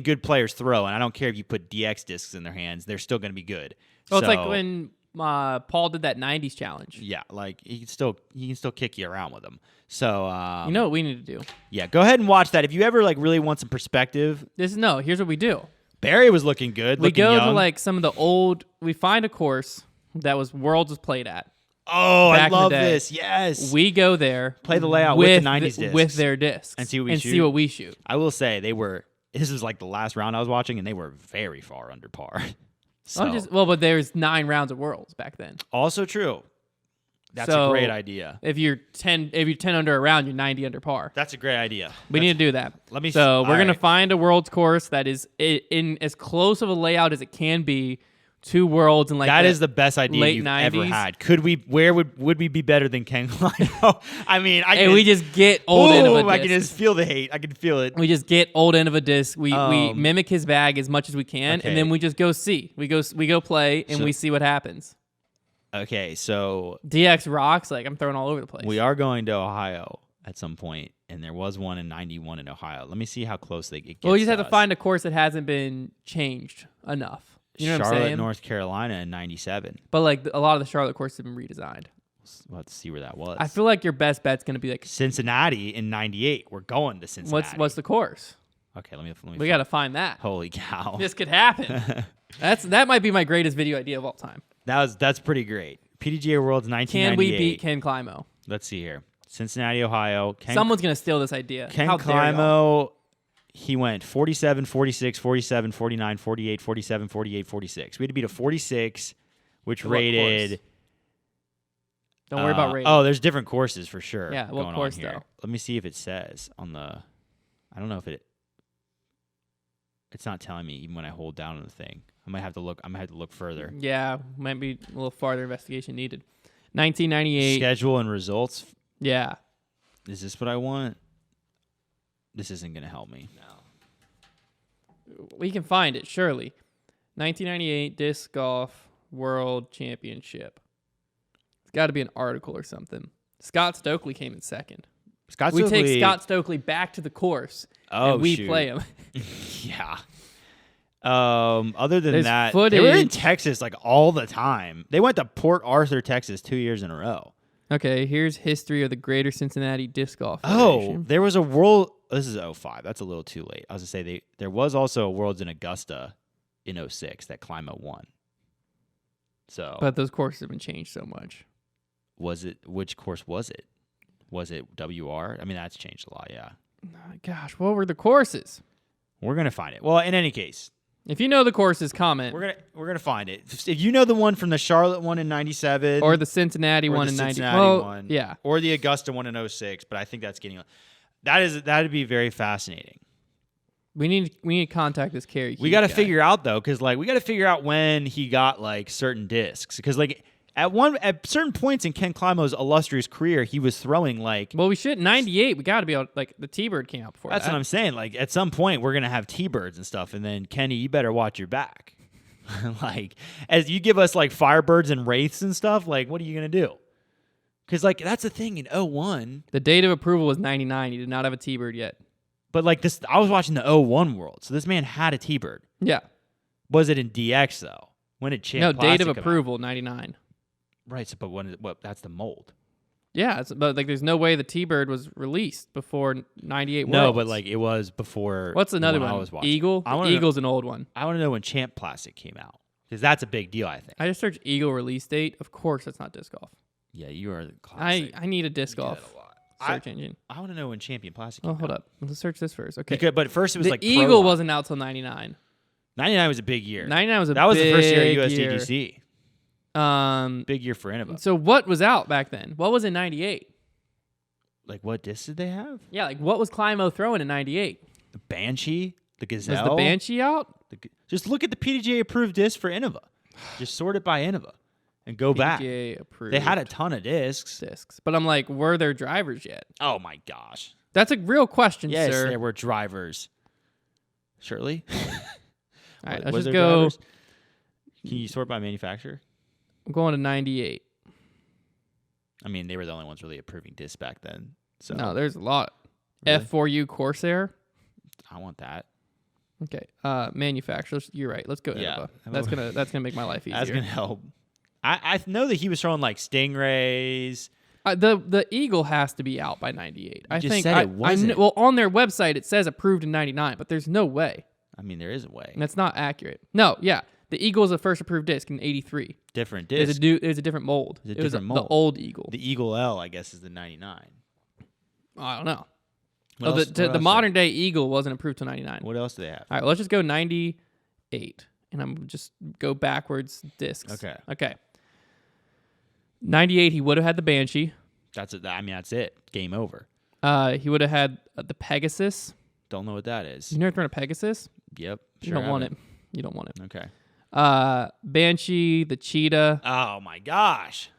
good players throw, and I don't care if you put DX discs in their hands; they're still going to be good. Well, it's like when Paul did that '90s challenge. Yeah, he can still kick you around with them. So you know what we need to do? Yeah, go ahead and watch that if you ever really want some perspective. Here's what we do. Barry was looking good. We go young. to some of the old. We find a course that Worlds was played at. Oh, I love this. Yes. We go there. Play the layout with the 90s discs. With their discs. And see what we shoot. See what we shoot. I will say they were this was like the last round I was watching, and they were very far under par. So, but there's 9 rounds of Worlds back then. Also true. That's a great idea. If you're 10 under a round, you're 90 under par. That's a great idea. We need to do that. We're going to find a Worlds course that is in as close of a layout as it can be. 2 Worlds and that is the best idea you've 90s. Ever had. Could we? Where would we be better than Ken Climo? I mean, we just get old end of a disc. I can just feel the hate. I can feel it. We just get old end of a disc. We mimic his bag as much as we can, and then we just go see. We go play, and we see what happens. Okay, so DX rocks. Like I'm throwing all over the place. We are going to Ohio at some point, and there was one in '91 in Ohio. Let me see how close it gets. Well, we just have to find a course that hasn't been changed enough. You know what I'm saying? Charlotte, North Carolina in '97. But like a lot of the Charlotte courses have been redesigned. Let's see where that was. I feel like your best bet's going to be like Cincinnati in '98. We're going to Cincinnati. What's the course? Okay, let me we got to find that. Holy cow. This could happen. That might be my greatest video idea of all time. That's pretty great. PDGA Worlds 1998. Can we beat Ken Climo? Let's see here. Cincinnati, Ohio. Someone's going to steal this idea. Ken Climo, he went 47, 46, 47, 49, 48, 47, 48, 46. We had to beat a 46, which rated... Don't worry about rating. Oh, there's different courses for sure. Yeah, what course, though? Let me see if it says on the... I don't know if it... It's not telling me even when I hold down on the thing. I might have to look further. Yeah, might be a little farther investigation needed. 1998. Schedule and results. Yeah. Is this what I want? This isn't going to help me. No. We can find it, surely. 1998 Disc Golf World Championship. It's got to be an article or something. Scott Stokely came in second. We take Scott Stokely back to the course, and we play him. Yeah. Other than that, footage. They were in Texas like all the time. They went to Port Arthur, Texas 2 years in a row. Okay, here's history of the Greater Cincinnati Disc Golf Federation. Oh, there was a world. This is 05. That's a little too late. I was going to say there was also a Worlds in Augusta in 06 that Climo won. So, but those courses have been changed so much. Which course was it? Was it WR? I mean, that's changed a lot, yeah. Gosh, what were the courses? We're going to find it. Well, in any case. If you know the courses, comment. We're gonna find it. If you know the one from the Charlotte one in '97, or the Cincinnati one in '90, yeah, or the Augusta one in 06, but I think that's getting that'd be very fascinating. We need to contact this Kerry. We got to figure out though, because like we got to figure out when he got like certain discs, because like at certain points in Ken Climo's illustrious career, he was throwing like... Well, we should. 98, we got to be able... Like, the T-Bird came out before That's what I'm saying. Like, at some point, we're going to have T-Birds and stuff, and then, Kenny, you better watch your back. Like, as you give us, like, Firebirds and Wraiths and stuff, like, what are you going to do? Because, like, that's the thing in 01... The date of approval was 99. He did not have a T-Bird yet. But, like, this... I was watching the 01 World, so this man had a T-Bird. Yeah. Was it in DX, though? When did Champ Plastic date of approval, 99. Right, so, but that's the mold. Yeah, but like, there's no way the T-Bird was released before 98 Worlds. No, but like, it was before. What's another one? I was watching. Eagle? Eagle's an old one. I want to know when Champ Plastic came out, because that's a big deal, I think. I just searched Eagle release date. Of course, that's not disc golf. Yeah, you are the classic. I need a disc golf search engine. I want to know when Champion Plastic came out. Hold up. Let's search this first. Okay. But first it was the like Eagle wasn't out till 99. 99 was a big year. 99 was that was the first year at USDGC. Big year for Innova. So what was out back then? What was in 98? Like, what discs did they have? Yeah, like what was Climo throwing in 98? The Banshee, the Gazelle. Was the Banshee out? Just look at the PDGA approved disc for Innova. Just sort it by Innova and go back. PDGA approved. They had a ton of discs. But I'm like, were there drivers yet? Oh my gosh. That's a real question, yes, sir. Yes, there were drivers. Shirley? All right, let's just go. Drivers? Can you sort by manufacturer? I'm going to 98. I mean, they were the only ones really approving discs back then. So no, there's a lot. Really? F4U Corsair. I want that. Okay. Manufacturers. You're right. Let's go Innova. That's gonna make my life easier. That's gonna help. I know that he was throwing like Stingrays. The Eagle has to be out by 98. I think said it wasn't. Well, on their website it says approved in 99, but there's no way. I mean, there is a way. And that's not accurate. No, yeah. The Eagle is the first approved disc in 83. Different disc. It was a different mold. It was the old Eagle. The Eagle L, I guess, is the 99. I don't know. The modern day Eagle wasn't approved till 99. What else do they have? All right, let's just go 98. And I'm just go backwards discs. Okay. 98, he would have had the Banshee. That's it. I mean, that's it. Game over. He would have had the Pegasus. Don't know what that is. You never thrown a Pegasus? Yep. You don't want it. You don't want it. Okay. Banshee, the Cheetah. Oh my gosh.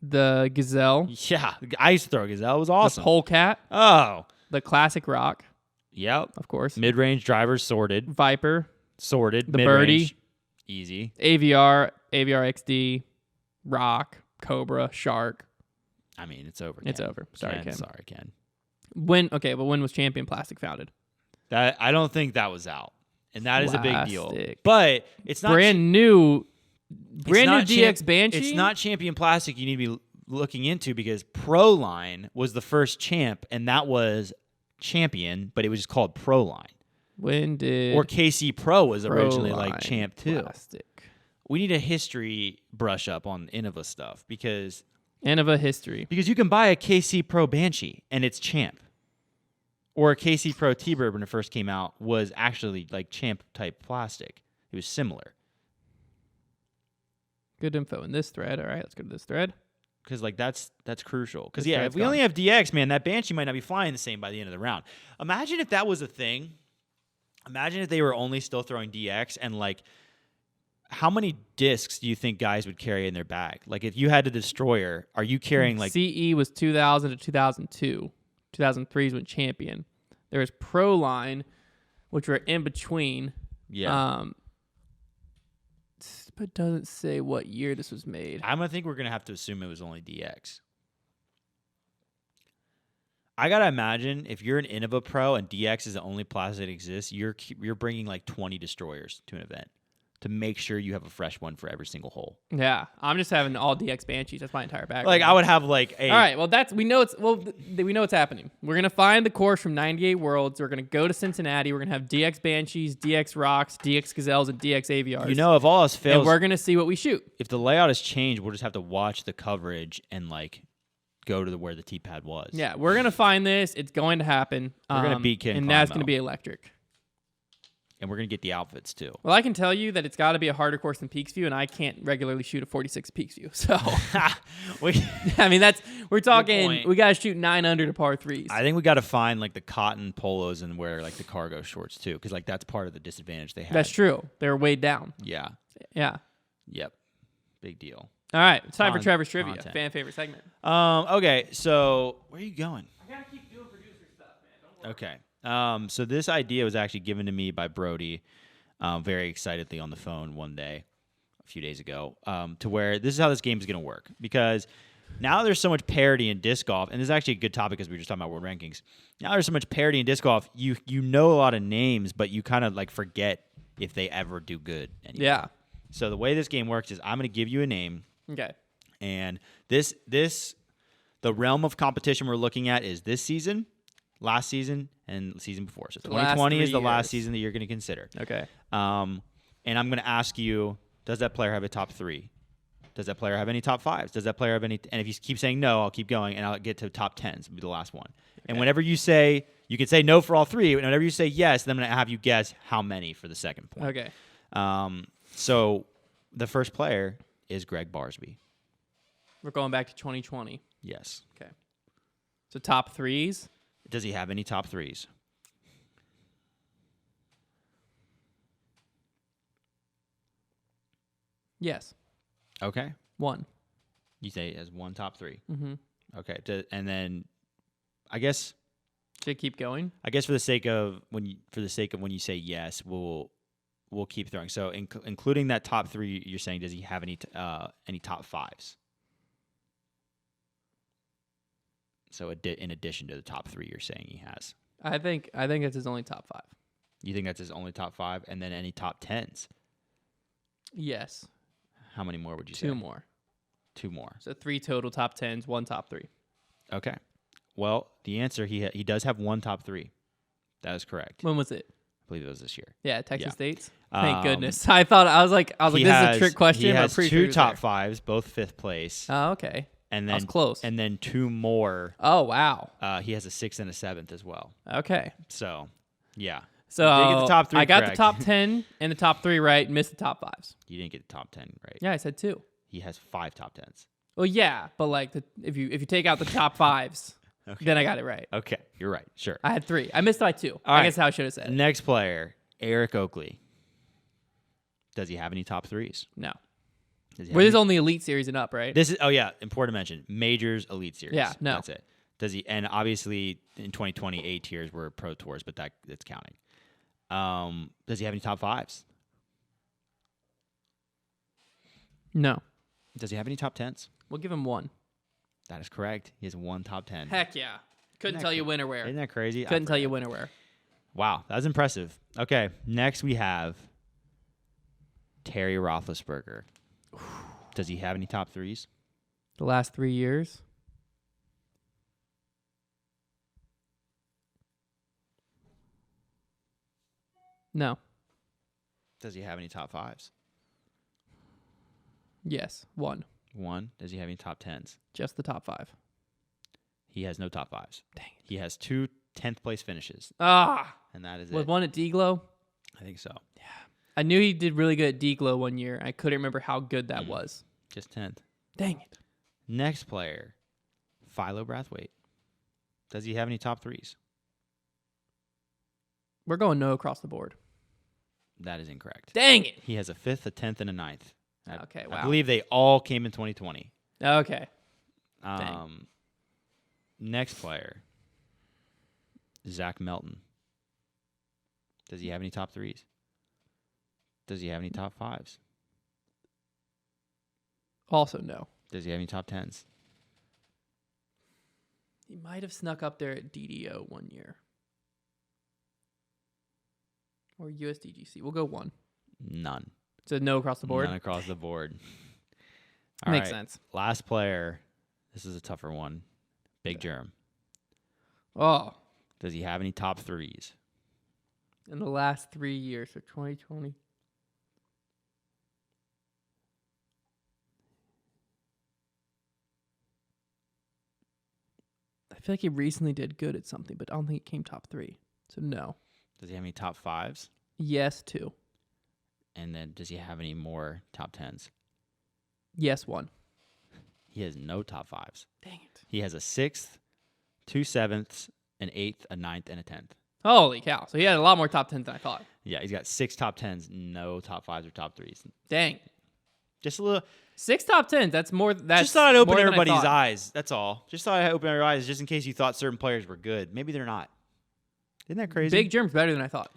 The Gazelle. Yeah, I used to throw a Gazelle. It was awesome. The Polecat. Oh. The Classic Rock. Yep. Of course. Mid-range drivers sorted. Viper. Sorted. The Birdie. Easy. AVR XD. Rock. Cobra. Shark. I mean, it's over. It's over. Sorry, Ken. Sorry, Ken. When was Champion Plastic founded? That I don't think that was out, and that is a big deal. But it's not brand new DX Banshee. It's not Champion Plastic. You need to be looking into because Pro Line was the first champ, and that was Champion, but it was just called Pro Line. Or KC Pro was originally like Champ too. Plastic. We need a history brush up on Innova stuff because history. Because you can buy a KC Pro Banshee and it's Champ. Or a KC Pro T-Bird when it first came out was actually like Champ type plastic. It was similar. Good info in this thread. All right, let's go to this thread. Because like that's crucial. Because if we only have DX, man, that Banshee might not be flying the same by the end of the round. Imagine if that was a thing. Imagine if they were only still throwing DX and like how many discs do you think guys would carry in their bag? Like if you had a destroyer, are you carrying like CE was 2000 to 2002. 2003 is when Champion. There was Pro Line, which were in between. Yeah. But doesn't say what year this was made. I think we're gonna have to assume it was only DX. I gotta imagine if you're an Innova Pro and DX is the only plastic that exists, you're bringing like 20 destroyers to an event to make sure you have a fresh one for every single hole. Yeah, I'm just having all DX Banshees. That's my entire bag. Like I would have like a. All right, well we know it's happening. We're gonna find the course from 98 Worlds. We're gonna go to Cincinnati. We're gonna have DX Banshees, DX Rocks, DX Gazelles, and DX AVRs. You know, if all else fails, and we're gonna see what we shoot. If the layout has changed, we'll just have to watch the coverage and like go to where the T-pad was. Yeah, we're gonna find this. It's going to happen. We're gonna beat Ken, and that's gonna be electric. And we're going to get the outfits, too. Well, I can tell you that it's got to be a harder course than Peaks View, and I can't regularly shoot a 46 Peaks View. So, I mean, we're talking, we got to shoot 9 under to par 3s. I think we got to find, like, the cotton polos and wear, like, the cargo shorts, too, because, like, that's part of the disadvantage they have. That's true. They're weighed down. Yeah. Yeah. Yep. Big deal. All right. It's time for Trevor's Trivia, fan favorite segment. Okay, so where are you going? I got to keep doing producer stuff, man. Don't worry. Okay. So this idea was actually given to me by Brody, very excitedly on the phone one day, a few days ago, to where this is how this game is going to work. Because now there's so much parity in disc golf, and this is actually a good topic because we were just talking about world rankings. Now there's so much parity in disc golf, you know a lot of names, but you kind of like forget if they ever do good anymore. Yeah. So the way this game works is I'm going to give you a name. Okay. And the realm of competition we're looking at is this season, last season, and the season before. So 2020 is the last season that you're going to consider. Okay. And I'm going to ask you, does that player have a top 3? Does that player have any top 5s? Does that player have any? And if you keep saying no, I'll keep going, and I'll get to top 10s. It'll be the last one. Okay. And whenever you say, you can say no for all 3. And whenever you say yes, then I'm going to have you guess how many for the second point. Okay. So the first player is Greg Barsby. We're going back to 2020. Yes. Okay. So top 3s. Does he have any top 3s? Yes. Okay. 1. You say he has 1 top 3. Mm-hmm. Okay. And then, I guess. Should I keep going? I guess for the sake of when you say yes, we'll keep throwing. So including that top 3, you're saying, does he have any top 5s? So in addition to the top 3, you're saying he has. I think it's his only top 5. You think that's his only top 5, and then any top 10s? Yes. How many more would you say? 2 more. 2 more. So 3 total top 10s, 1 top 3. Okay. Well, the answer he does have 1 top 3. That is correct. When was it? I believe it was this year. Yeah, Texas States. Thank goodness. I was like, this is a trick question. He has but 2 top 5s, both 5th place. Oh, okay. And I was then close. And then 2 more. Oh, wow. He has a 6th and a 7th as well. Okay. So, yeah. So you did get the top 3 I got correct. the top 10 and the top 3 right, missed the top 5s. You didn't get the top 10 right. Yeah, I said 2. He has 5 top 10s. Well, yeah, but like if you take out the top 5s, then I got it right. Okay, you're right. Sure. I had 3. I missed by 2. All I right. guess how I should have said it. Next player, Eric Oakley. Does he have any top 3s? No. Does he Well, have this is only Elite Series and up, right? This is important to mention. Majors, Elite Series. Yeah, no. That's it. Does he? And obviously in 2020, A tiers were Pro Tours, but that's counting. Does he have any top 5s? No. Does he have any top 10s? We'll give him 1. That is correct. He has 1 top 10. Heck yeah. Couldn't tell you when or where. Isn't that crazy? Couldn't tell you when or where. Wow, that's impressive. Okay, next we have Terry Roethlisberger. Does he have any top 3s? The last 3 years? No. Does he have any top 5s? Yes, 1. 1. Does he have any top 10s? Just the top 5. He has no top 5s. Dang it. He has 2 10th place finishes, Ah! and that is Was it. one at D-Glow? I think so. I knew he did really good at D-Glow one year. I couldn't remember how good that was. Just 10th. Dang it. Next player, Philo Brathwaite. Does he have any top 3s? We're going no across the board. That is incorrect. Dang it. He has a 5th, a 10th, and a 9th. Okay, I wow. believe they all came in 2020. Okay. Dang. Next player, Zach Melton. Does he have any top 3s? Does he have any top 5s? Also no. Does he have any top 10s? He might have snuck up there at DDO one year. Or USDGC. We'll go 1. None. So no across the board? None across the board. All Makes right, sense. Last player. This is a tougher one. Big Germ. Oh. Does he have any top 3s? In the last 3 years, so 2020. I feel like he recently did good at something, but I don't think it came top 3. So no. Does he have any top 5s? Yes, 2. And then does he have any more top 10s? Yes, 1. He has no top 5s. Dang it. He has a 6th, 2 7ths, an 8th, a 9th, and a 10th. Holy cow. So he had a lot more top 10s than I thought. Yeah, he's got 6 top 10s, no top 5s or top 3s. Dang. Just a little. 6 top 10s. That's more. That's Just thought I'd open more than I everybody's thought. eyes. That's all. Just thought I'd open everybody's eyes just in case you thought certain players were good. Maybe they're not. Isn't that crazy? Big Germ's better than I thought.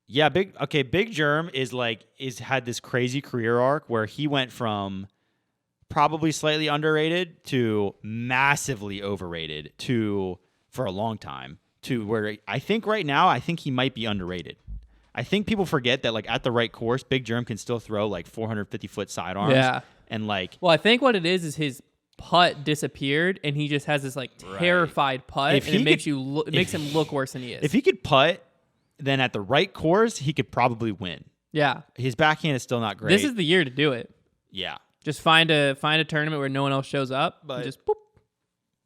Yeah, Big Germ had this crazy career arc where he went from probably slightly underrated to massively overrated for a long time to where I think right now he might be underrated. I think people forget that like at the right course, Big Germ can still throw like 450-foot sidearms. Yeah. And like, well, I think what it is his putt disappeared, and he just has this like terrified putt, and it makes him look worse than he is. If he could putt, then at the right course, he could probably win. Yeah. His backhand is still not great. This is the year to do it. Yeah. Just find a tournament where no one else shows up, and just boop.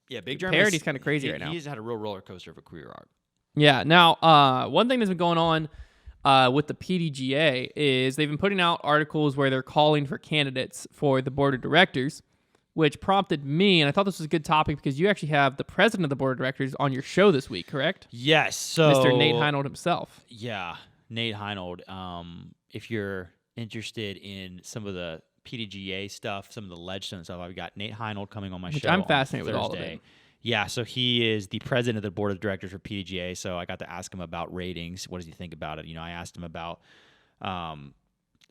Yeah, Big Germ. Parody's kind of crazy right now. He's had a real roller coaster of a career arc. Yeah. Now, one thing that's been going on with the PDGA is they've been putting out articles where they're calling for candidates for the board of directors, which prompted me, and I thought this was a good topic because you actually have the president of the board of directors on your show this week, correct? Yes. So Mr. Nate Heinold himself. Yeah, Nate Heinold. If you're interested in some of the PDGA stuff, some of the Ledgestone stuff, I've got Nate Heinold coming on my show. I'm fascinated on with all of Thursday. it. Yeah, so he is the president of the board of directors for PDGA. So I got to ask him about ratings. What does he think about it? You know, I asked him about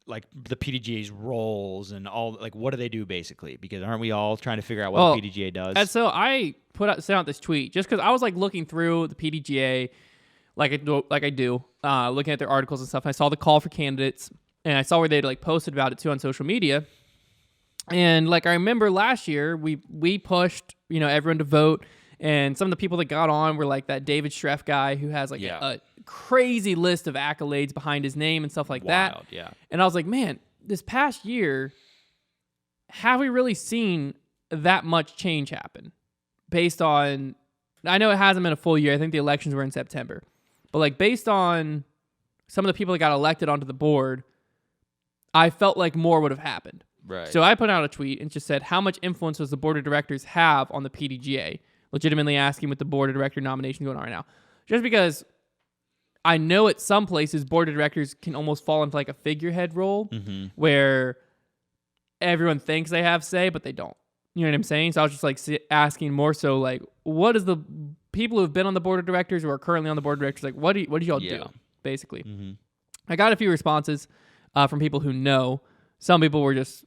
like the PDGA's roles and all, like what do they do basically? Because aren't we all trying to figure out what the PDGA does? And so I sent out this tweet just because I was like looking through the PDGA, like I do, looking at their articles and stuff. And I saw the call for candidates, and I saw where they like posted about it too on social media. And like I remember last year, we pushed everyone to vote, and some of the people that got on were like that David Streff guy who has like a crazy list of accolades behind his name and stuff like that. Yeah. And I was like, man, this past year, have we really seen that much change happen based on, I know it hasn't been a full year. I think the elections were in September. But like based on some of the people that got elected onto the board, I felt like more would have happened. Right. So I put out a tweet and just said, how much influence does the board of directors have on the PDGA? Legitimately asking with the board of director nomination going on right now. Just because I know at some places board of directors can almost fall into like a figurehead role where everyone thinks they have say, but they don't. You know what I'm saying? So I was just like asking more so like, what is the people who have been on the board of directors or are currently on the board of directors, like what do y'all do, basically? I got a few responses from people who know. Some people were just,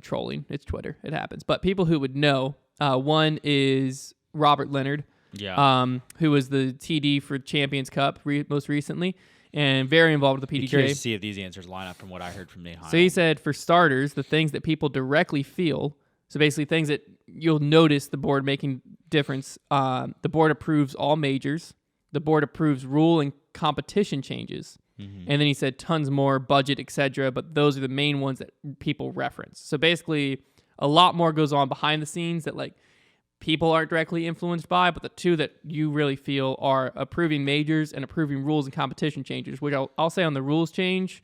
trolling. It's Twitter. It happens. But people who would know, one is Robert Leonard, who was the TD for Champions Cup most recently and very involved with the PDGA. Be curious to see if these answers line up from what I heard from Nate Heinold. So he said, for starters, the things that people directly feel, so basically things that you'll notice the board making difference, the board approves all majors, the board approves rule and competition changes, and then he said tons more, budget, etc., but those are the main ones that people reference. So basically, a lot more goes on behind the scenes that like people aren't directly influenced by, but the two that you really feel are approving majors and approving rules and competition changes, which I'll say on the rules change,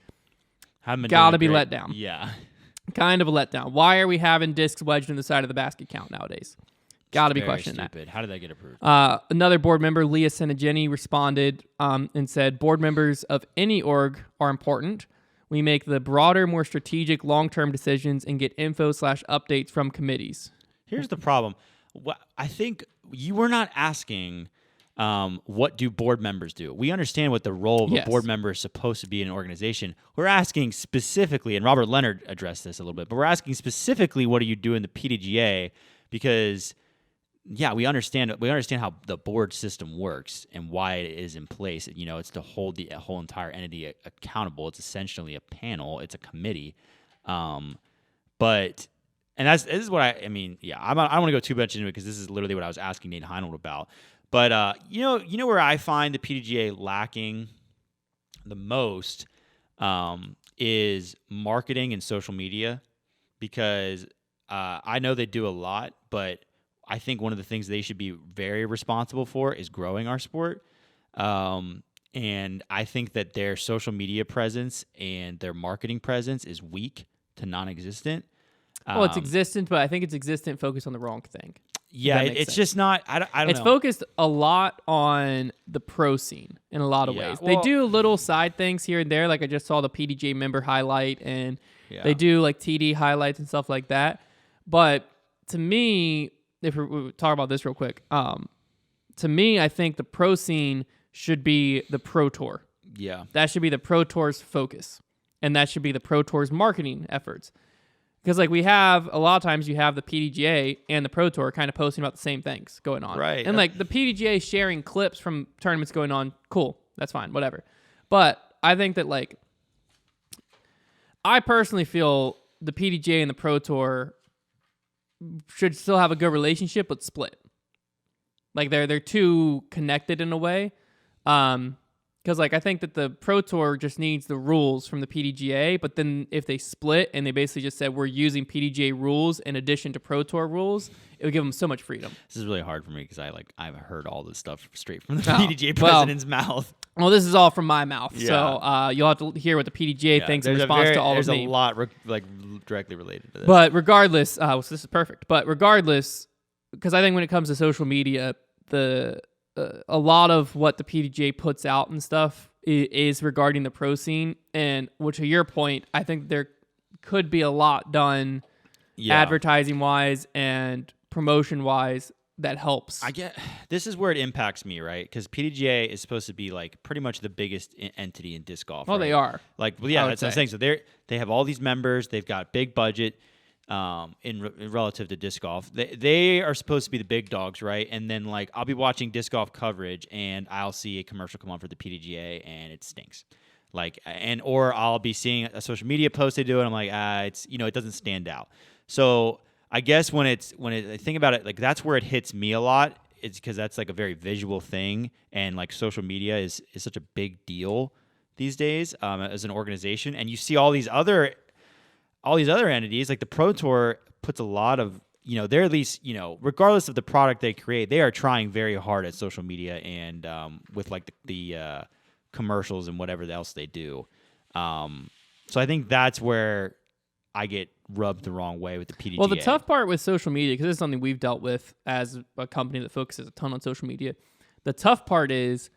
gotta be let down. Yeah. Kind of a letdown. Why are we having discs wedged in the side of the basket count nowadays? Gotta be questioning that. How did that get approved? Another board member, Leah Senegeni, responded and said, board members of any org are important. We make the broader, more strategic, long-term decisions and get info/updates from committees. Here's the problem. I think you were not asking what do board members do. We understand what the role of a board member is supposed to be in an organization. We're asking specifically, and Robert Leonard addressed this a little bit, but we're asking specifically what do you do in the PDGA because, we understand how the board system works and why it is in place. It's to hold the whole entire entity accountable. It's essentially a panel. It's a committee. But... And this is what I mean. Yeah, I don't want to go too much into it because this is literally what I was asking Nate Heinold about. But you know where I find the PDGA lacking the most is marketing and social media, because I know they do a lot, but I think one of the things they should be very responsible for is growing our sport. And I think that their social media presence and their marketing presence is weak to non-existent. Well, it's existent, but I think it's existent focused on the wrong thing. Yeah, it's just not. I don't know. It's focused a lot on the pro scene in a lot of ways. Well, they do little side things here and there. Like I just saw the PDJ member highlight, and they do like TD highlights and stuff like that. But to me, if we talk about this real quick, to me, I think the pro scene should be the Pro Tour. Yeah, that should be the Pro Tour's focus, and that should be the Pro Tour's marketing efforts. Because like we have a lot of times you have the PDGA and the Pro Tour kind of posting about the same things going on. Right. And like the PDGA sharing clips from tournaments going on, cool. That's fine, whatever. But I think that like I personally feel the PDGA and the Pro Tour should still have a good relationship but split. Like they're too connected in a way. Because like I think that the Pro Tour just needs the rules from the PDGA, but then if they split and they basically just said we're using PDGA rules in addition to Pro Tour rules, it would give them so much freedom. This is really hard for me because I've heard all this stuff straight from the PDGA president's mouth. Well, this is all from my mouth, so you'll have to hear what the PDGA thinks in response to all of me. There's a lot directly related to this. But regardless, so this is perfect. But regardless, because I think when it comes to social media, a lot of what the PDGA puts out and stuff is regarding the pro scene. And to your point, I think there could be a lot done advertising-wise and promotion-wise that helps. This is where it impacts me, right? Because PDGA is supposed to be like pretty much the biggest entity in disc golf. Well, right? they are. That's what I'm saying. So they have all these members. They've got big budget. In relative to disc golf, they are supposed to be the big dogs, right? And then like I'll be watching disc golf coverage and I'll see a commercial come on for the PDGA and it stinks, or I'll be seeing a social media post they do and I'm like, it's it doesn't stand out. So I guess when I think about it, like that's where it hits me a lot. It's because that's like a very visual thing, and like social media is such a big deal these days as an organization, and you see all these other entities, like the Pro Tour puts a lot of they're at least, regardless of the product they create, they are trying very hard at social media and with like the commercials and whatever else they do. So I think that's where I get rubbed the wrong way with the PDGA. Well, the tough part with social media, because this is something we've dealt with as a company that focuses a ton on social media. The tough part is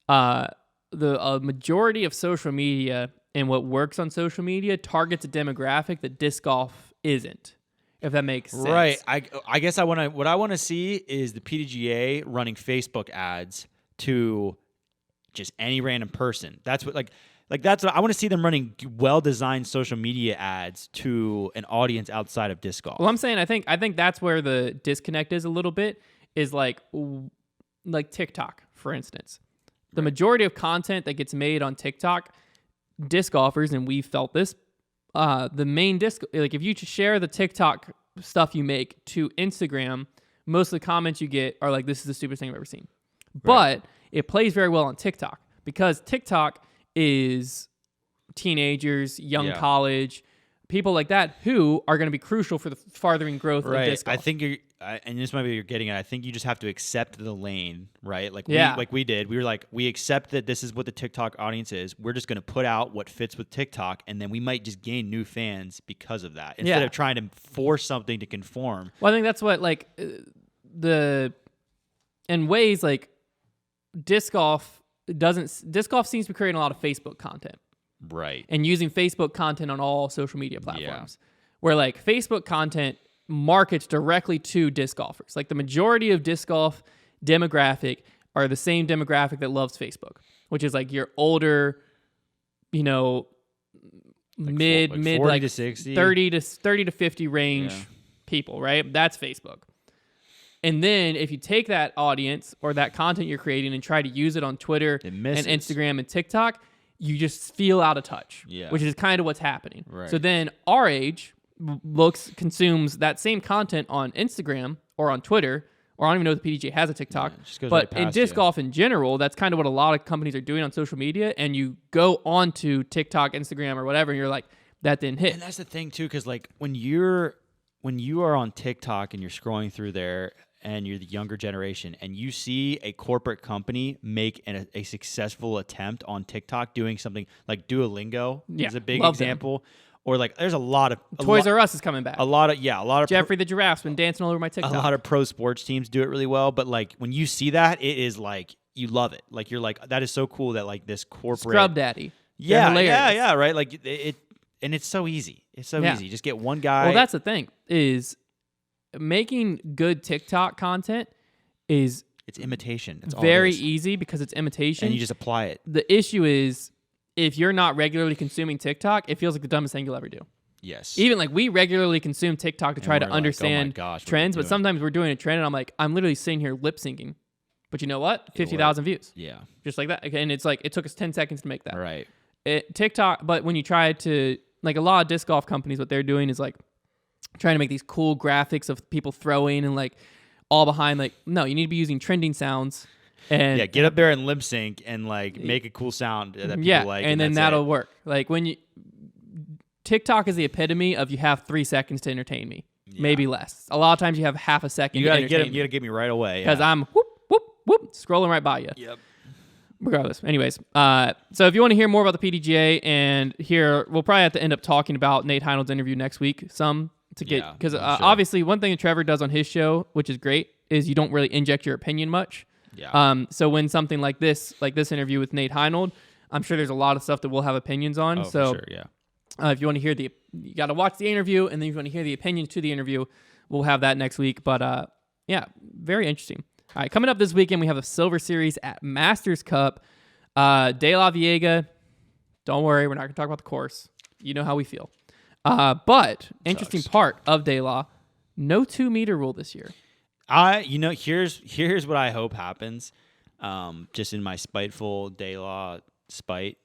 the majority of social media and what works on social media targets a demographic that disc golf isn't. If that makes sense. Right. I guess what I want to see is the PDGA running Facebook ads to just any random person. That's what that's what I want to see them running well-designed social media ads to an audience outside of disc golf. Well, I'm saying I think that's where the disconnect is a little bit, is like TikTok, for instance. The majority of content that gets made on TikTok, disc golfers, and we've felt this, the main disc, like if you share the TikTok stuff you make to Instagram, most of the comments you get are like, this is the stupidest thing I've ever seen. Right. But it plays very well on TikTok because TikTok is teenagers, young college, people like that who are going to be crucial for the farthering growth of disc golf. I think and this might be what you're getting at. I think you just have to accept the lane, right? Like we did. We were like, we accept that this is what the TikTok audience is. We're just going to put out what fits with TikTok, and then we might just gain new fans because of that instead of trying to force something to conform. Well, I think that's what in ways like disc golf seems to be creating a lot of Facebook content. Right. And using Facebook content on all social media platforms. Where like Facebook content markets directly to disc golfers. Like the majority of disc golf demographic are the same demographic that loves Facebook, which is like your older, mid 40 to 60, 30 to 50 range people, right? That's Facebook. And then if you take that audience or that content you're creating and try to use it on Twitter and Instagram and TikTok, you just feel out of touch, which is kind of what's happening. Right. So then our age consumes that same content on Instagram or on Twitter, or I don't even know if the PDGA has a TikTok, but in disc golf in general, that's kind of what a lot of companies are doing on social media, and you go onto TikTok, Instagram, or whatever, and you're like, that didn't hit. And that's the thing, too, because like when you are on TikTok and you're scrolling through there, and you're the younger generation, and you see a corporate company make a successful attempt on TikTok doing something like Duolingo is a big example. Them. Or like there's a lot of... Toys R Us is coming back. A lot of... Jeffrey the Giraffe's been dancing all over my TikTok. A lot of pro sports teams do it really well, but like when you see that, it is like, you love it. Like you're like, that is so cool that like this corporate... Scrub Daddy. Yeah, right? Like and it's so easy. It's so easy. Just get one guy... Well, that's the thing, is... making good TikTok content it's imitation. It's very easy because it's imitation. And you just apply it. The issue is if you're not regularly consuming TikTok, it feels like the dumbest thing you'll ever do. Yes. Even like we regularly consume TikTok to try to understand trends, but sometimes we're doing a trend and I'm like, I'm literally sitting here lip syncing. But you know what? 50,000 views. Yeah. Just like that. And it's like, it took us 10 seconds to make that. Right. TikTok, but when you try to, like a lot of disc golf companies, what they're doing is like, trying to make these cool graphics of people throwing and like all behind, like, no, you need to be using trending sounds and get up there and lip sync and like make a cool sound that people like. And then that'll work. Like when TikTok is the epitome of you have 3 seconds to entertain me, maybe less. A lot of times you have half a second. You gotta get me right away because I'm scrolling right by you. Yep. Regardless. Anyways, so if you want to hear more about the PDGA and we'll probably have to end up talking about Nate Heinold's interview next week. Because obviously one thing that Trevor does on his show, which is great, is you don't really inject your opinion much. Yeah. So when something like this interview with Nate Heinold, I'm sure there's a lot of stuff that we'll have opinions on. For sure, yeah. If you want to hear you got to watch the interview, and then if you want to hear the opinions to the interview, we'll have that next week. But very interesting. All right, coming up this weekend, we have a Silver Series at Masters Cup. De La Viega, don't worry, we're not going to talk about the course. You know how we feel. But interesting part of De La, no 2-meter rule this year. Here's what I hope happens. Just in my spiteful De La spite.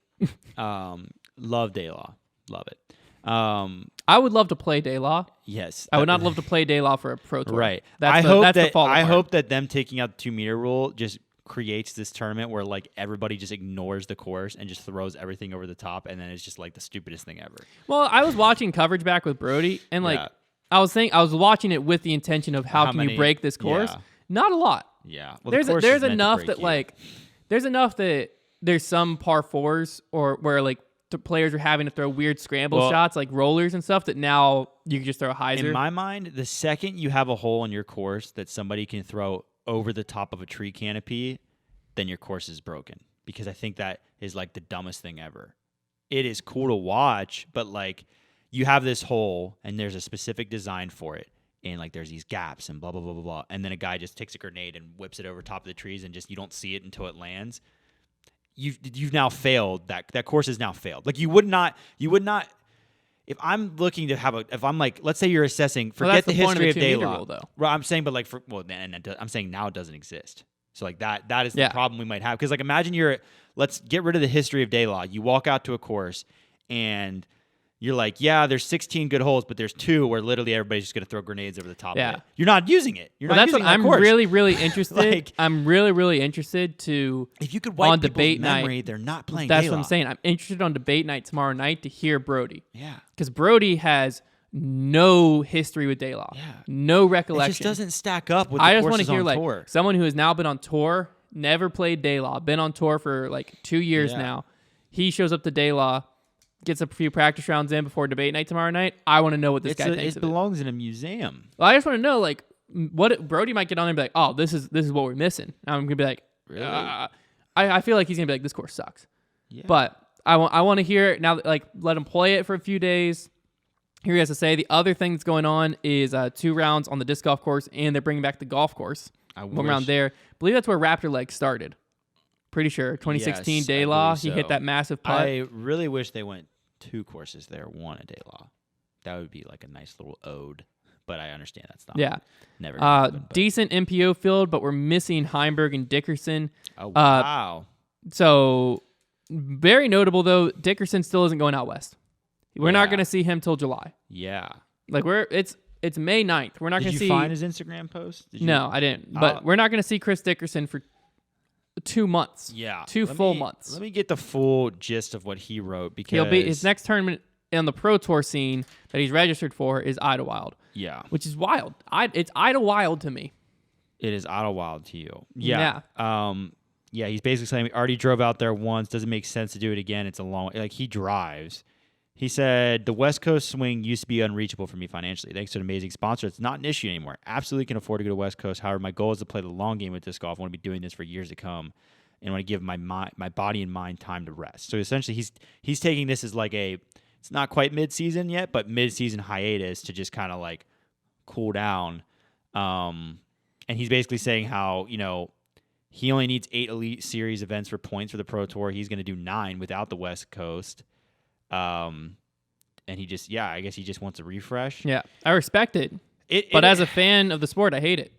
Love De La. Love it. I would love to play De La. Yes. I would not love to play De La for a pro tour. Right. I hope that them taking out the 2-meter rule just creates this tournament where like everybody just ignores the course and just throws everything over the top, and then it's just like the stupidest thing ever. Well, I was watching coverage back with Brody, and like I was watching it with the intention of how can you break this course. Yeah. Not a lot. Yeah. Well, there's enough that there's some par fours or where like the players are having to throw weird scramble shots like rollers and stuff that now you can just throw a hyzer. In my mind, the second you have a hole in your course that somebody can throw over the top of a tree canopy, then your course is broken, because I think that is like the dumbest thing ever. It is cool to watch, but like you have this hole and there's a specific design for it. And like there's these gaps and blah, blah, blah, blah, blah. And then a guy just takes a grenade and whips it over top of the trees and just you don't see it until it lands. You've now failed. That course has now failed. Like you would not if I'm looking to if I'm like, let's say you're assessing, forget the history of Daylaw. Right, I'm saying, but like I'm saying now it doesn't exist. So like that is the problem we might have. Because like imagine let's get rid of the history of Daylaw. You walk out to a course and you're like, yeah, there's 16 good holes, but there's 2 where literally everybody's just going to throw grenades over the top of it. You're not using it. I'm really, really interested. I'm really, really interested to. If you could wipe people's memory, they're not playing. That's what I'm saying. I'm interested on debate night tomorrow night to hear Brody. Yeah. Because Brody has no history with Daylaw. Yeah. No recollection. It just doesn't stack up with the courses on tour. I just want to hear like someone who has now been on tour, never played Daylaw, been on tour for like 2 years now. He shows up to Daylaw, gets a few practice rounds in before debate night tomorrow night. I want to know what this guy thinks. It belongs in a museum. Well, I just want to know, like, what Brody might get on there and be like, oh, this is what we're missing. And I'm gonna be like, really? I feel like he's gonna be like, this course sucks. Yeah. But I want to hear it now. Like, let him play it for a few days. Here he has to say. The other thing that's going on is 2 rounds on the disc golf course, and they're bringing back the golf course. One round there. I believe that's where Raptor Leg started. Pretty sure 2016 Daylaw. He hit that massive putt. I really wish they went 2 courses there, 1 at Daylaw. That would be like a nice little ode. But I understand that's not never gonna happen, decent MPO field, but we're missing Heimberg and Dickerson. Oh wow! So very notable though. Dickerson still isn't going out west. We're not going to see him till July. Yeah, like it's May 9th. We're not going to see. Did you find his Instagram post? No, I didn't. But we're not going to see Chris Dickerson for 2 months. Yeah, 2 full months. Let me get the full gist of what he wrote, because his next tournament on the Pro Tour scene that he's registered for is Idlewild. Yeah, which is wild. It's Idlewild to me. It is Idlewild to you. Yeah. Yeah. He's basically saying we already drove out there once. Doesn't make sense to do it again. It's a long. Like he drives. He said, the West Coast swing used to be unreachable for me financially. Thanks to an amazing sponsor, it's not an issue anymore. Absolutely can afford to go to West Coast. However, my goal is to play the long game with disc golf. I want to be doing this for years to come, and I want to give my body and mind time to rest. So essentially, he's taking this as like it's not quite mid-season yet, but mid-season hiatus to just kind of like cool down. And he's basically saying how, he only needs 8 Elite Series events for points for the Pro Tour. He's going to do 9 without the West Coast. And he just, I guess he just wants a refresh. Yeah, I respect it. But as a fan of the sport, I hate it.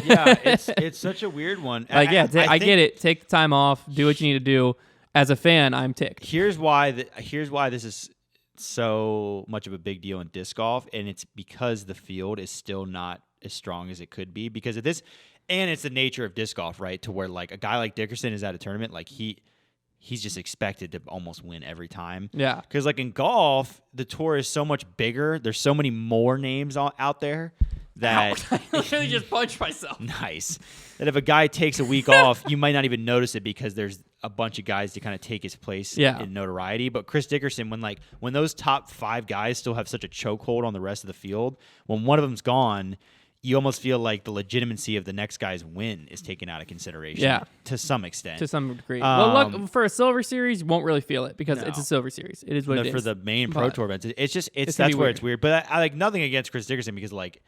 Yeah, it's such a weird one. I get it. Take the time off. Do what you need to do. As a fan, I'm ticked. Here's why this is so much of a big deal in disc golf, and it's because the field is still not as strong as it could be because of this, and it's the nature of disc golf, right? To where like a guy like Dickerson is at a tournament, like he's just expected to almost win every time. Yeah. Because like in golf, the tour is so much bigger. There's so many more names out there that I really just punched myself. Nice. That if a guy takes a week off, you might not even notice it because there's a bunch of guys to kind of take his place in notoriety. But Chris Dickerson, when those top 5 guys still have such a chokehold on the rest of the field, when one of them's gone, you almost feel like the legitimacy of the next guy's win is taken out of consideration to some extent. To some degree. Well, look, for a Silver Series, you won't really feel it because it's a Silver Series. It is what it is. For the main Pro Tour events, that's where it's weird. But I like nothing against Chris Dickerson because like,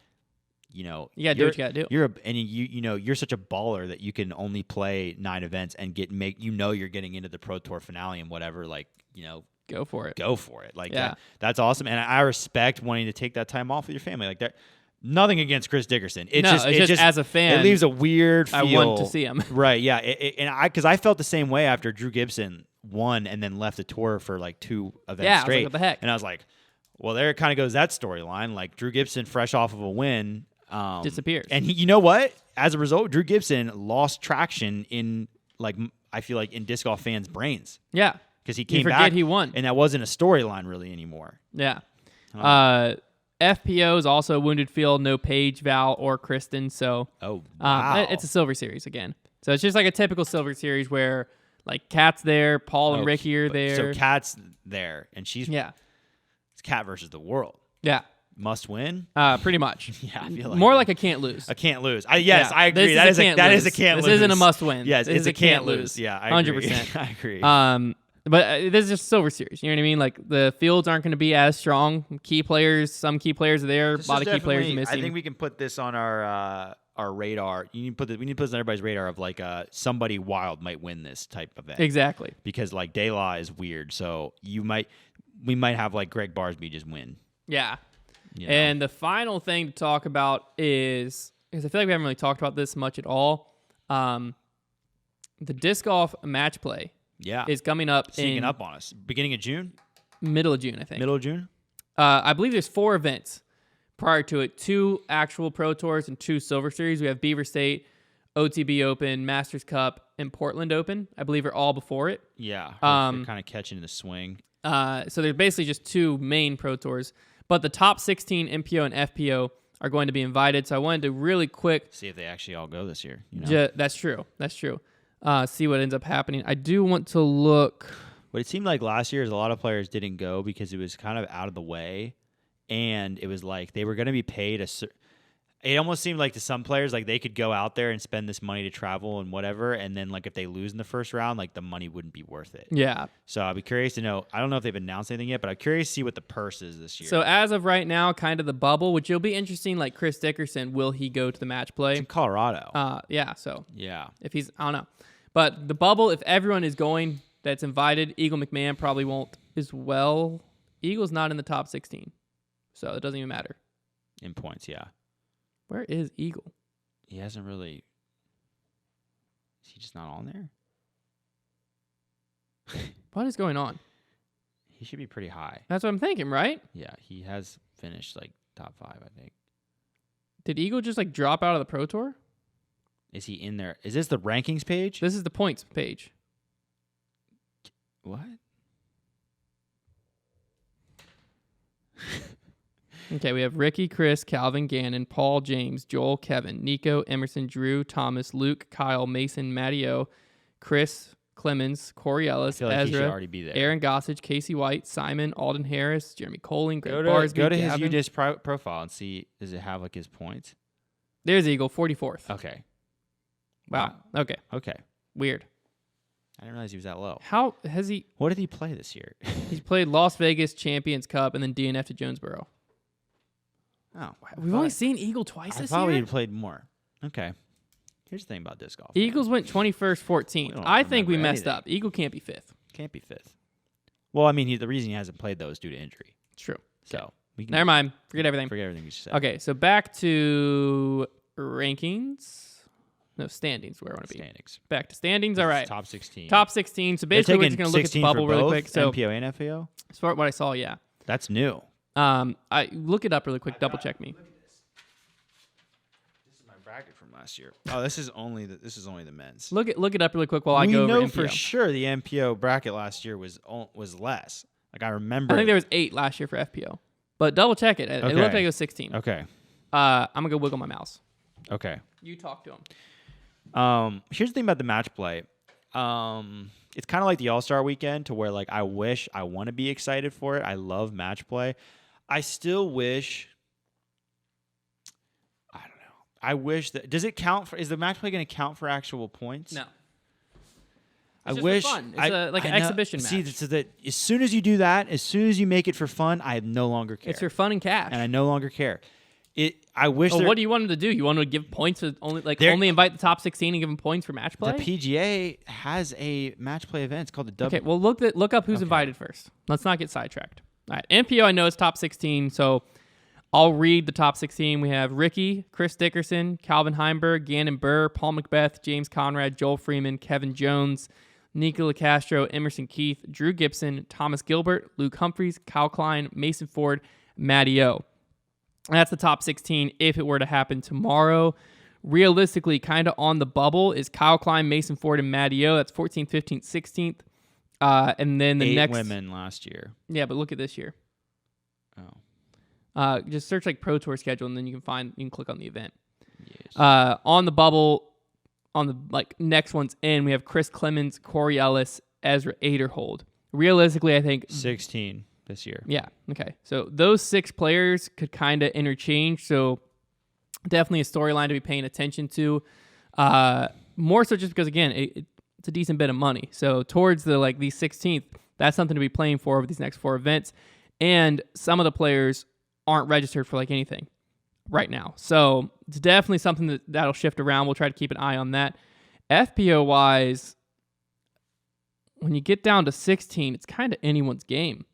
you gotta do what you gotta do. You're such a baller that you can only play 9 events and you're getting into the Pro Tour finale and whatever, like, go for it. Go for it. Like that's awesome. And I respect wanting to take that time off with your family. Like that. Nothing against Chris Dickerson. It's just as a fan, it leaves a weird feel. I want to see him. Right, yeah. Because I felt the same way after Drew Gibson won and then left the tour for like 2 events straight. I was like, what the heck? And I was like, well, there it kind of goes that storyline. Like Drew Gibson, fresh off of a win, disappears. And you know what? As a result, Drew Gibson lost traction in I feel like in disc golf fans' brains. Yeah, because he came back, he won, and that wasn't a storyline really anymore. Yeah. FPO is also a wounded field, no Paige, Val, or Kristen. So it's a silver series again. So it's just like a typical silver series where like Kat's there, Paul and Ricky are there. So Kat's there, and she's it's Kat versus the world. Yeah. Must win? Pretty much. Yeah, I feel like more like a can't lose. A can't lose. I agree. That is a can't lose. This isn't a must win. Yes, it's a can't lose. Yeah, I agree. 100%. I agree. But this is just silver series. You know what I mean? Like the fields aren't going to be as strong. Some key players are there. A lot of key players missing. I think we can put this on our radar. We need to put this on everybody's radar of like somebody wild might win this type of event. Exactly. Because like De La is weird, so we might have like Greg Barsby just win. Yeah. You know? And the final thing to talk about is because I feel like we haven't really talked about this much at all. The disc golf match play. Yeah, is coming up. Sneaking up on us. Beginning of June? Middle of June, I think. Middle of June? I believe there's 4 events prior to it. 2 actual Pro Tours and 2 Silver Series. We have Beaver State, OTB Open, Masters Cup, and Portland Open. I believe are all before it. Yeah, they're kind of catching the swing. So there's basically just 2 main Pro Tours. But the top 16 MPO and FPO are going to be invited. So I wanted to really quick... see if they actually all go this year. You know? That's true. See what ends up happening. I do want to look. What it seemed like last year is a lot of players didn't go because it was kind of out of the way, and it was like they were going to be paid it almost seemed like to some players like they could go out there and spend this money to travel and whatever, and then like if they lose in the first round, like the money wouldn't be worth it. Yeah. So I'd be curious to know. I don't know if they've announced anything yet, but I'm curious to see what the purse is this year. So as of right now, kind of the bubble, which will be interesting. Like Chris Dickerson, will he go to the match play? It's in Colorado. Yeah. So yeah. If he's, I don't know. But the bubble, if everyone is going that's invited, Eagle McMahon probably won't as well. Eagle's not in the top 16, so it doesn't even matter. In points, yeah. Where is Eagle? He hasn't really... Is he just not on there? What is going on? He should be pretty high. That's what I'm thinking, right? Yeah, he has finished like top 5, I think. Did Eagle just like drop out of the Pro Tour? Is he in there? Is this the rankings page? This is the points page. What? Okay, we have Ricky, Chris, Calvin, Gannon, Paul, James, Joel, Kevin, Nico, Emerson, Drew, Thomas, Luke, Kyle, Mason, Matteo, Chris, Clemens, Corey Ellis, like Ezra, already be there. Aaron Gossage, Casey White, Simon, Alden Harris, Jeremy Colling, Greg Barsby, Go to Gavin. his UDIS profile and see, does it have like his points? There's Eagle, 44th. Okay. Wow. Okay. Weird. I didn't realize he was that low. How has he... What did he play this year? He's played Las Vegas Champions Cup and then DNF to Jonesboro. Oh. We've only seen Eagle twice this year? I thought he played more. Okay. Here's the thing about disc golf. Eagles went 21st, 14th. I think we messed up. Eagle can't be 5th. Can't be 5th. Well, I mean, the reason he hasn't played, though, is due to injury. It's true. So, never mind. Forget everything. Forget everything you said. Okay, so back to rankings. No, standings where I want to be. Standings. Back to standings. All right. Top 16. Top 16. So basically, we're just going to look at the bubble really quick. So MPO and FPO? As far as what I saw, yeah. That's new. I look it up really quick. Double check me. Look at this. This is my bracket from last year. Oh, this is only the men's. Look it up really quick while I go over MPO. We know for sure the MPO bracket last year was less. Like I remember. I think there was 8 last year for FPO. But double check it. It looked like it was 16. Okay. I'm gonna go wiggle my mouse. Okay. You talk to him. Here's the thing about the match play. It's kind of like the All-Star weekend to where like I want to be excited for it. I love match play. I still wish. I don't know. I wish that is the match play going to count for actual points? No. I wish for fun. It's like an exhibition match. See, so that as soon as you do that, as soon as you make it for fun, I no longer care. It's for fun and cash. And I no longer care. I wish. Well, what do you want them to do? You want them to give points to only invite the top 16 and give them points for match play? The PGA has a match play event. It's called the W. Okay, well look up who's invited first. Let's not get sidetracked. All right, MPO I know is top 16, so I'll read the top 16. We have Ricky, Chris Dickerson, Calvin Heimberg, Gannon Burr, Paul Macbeth, James Conrad, Joel Freeman, Kevin Jones, Nicola Castro, Emerson Keith, Drew Gibson, Thomas Gilbert, Luke Humphreys, Kyle Klein, Mason Ford, Matty O. That's the top 16 if it were to happen tomorrow. Realistically, kind of on the bubble is Kyle Klein, Mason Ford, and Matty O. That's 14th, 15th, 16th. And then the 8 next... women last year. Yeah, but look at this year. Oh. Just search like Pro Tour schedule, and then you can click on the event. Yes. On the bubble, on the next ones in, we have Chris Clemens, Corey Ellis, Ezra Aderhold. Realistically, I think 16 this year. Yeah. Okay. So those 6 players could kind of interchange. So definitely a storyline to be paying attention to. More so just because, again, it's a decent bit of money. So towards the these 16th, that's something to be playing for over these next 4 events. And some of the players aren't registered for anything right now. So it's definitely something that'll shift around. We'll try to keep an eye on that. FPO-wise, when you get down to 16, it's kind of anyone's game.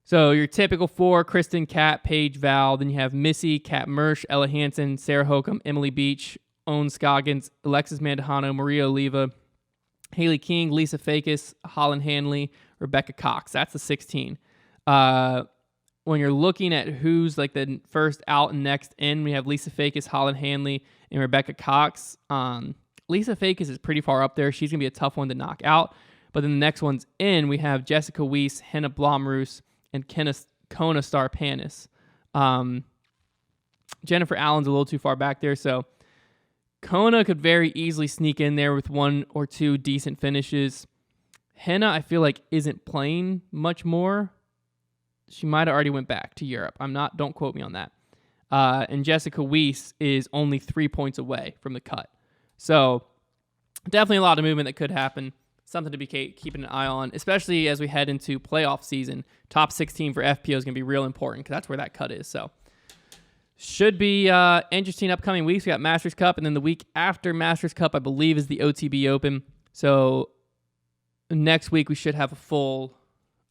So your typical 4, Kristen, Kat, Paige, Val. Then you have Missy, Kat Mersch, Ella Hansen, Sarah Hokum, Emily Beach, Owen Scoggins, Alexis Mandujano, Maria Oliva, Haley King, Lisa Fakis, Holland Hanley, Rebecca Cox. That's the 16. When you're looking at who's the first out and next in, we have Lisa Fakis, Holland Hanley, and Rebecca Cox. Lisa Fakis is pretty far up there. She's going to be a tough one to knock out. But then the next one's in, we have Jessica Weiss, Henna Blomroos, and Kona Star Panis. Jennifer Allen's a little too far back there, so Kona could very easily sneak in there with 1 or 2 decent finishes. Henna, I feel isn't playing much more. She might have already went back to Europe. Don't quote me on that. And Jessica Weiss is only 3 points away from the cut. So definitely a lot of movement that could happen. Something to be keeping an eye on, especially as we head into playoff season. Top 16 for FPO is going to be real important because that's where that cut is. So should be interesting upcoming weeks. We got Masters Cup, and then the week after Masters Cup, I believe, is the OTB Open. So next week we should have a full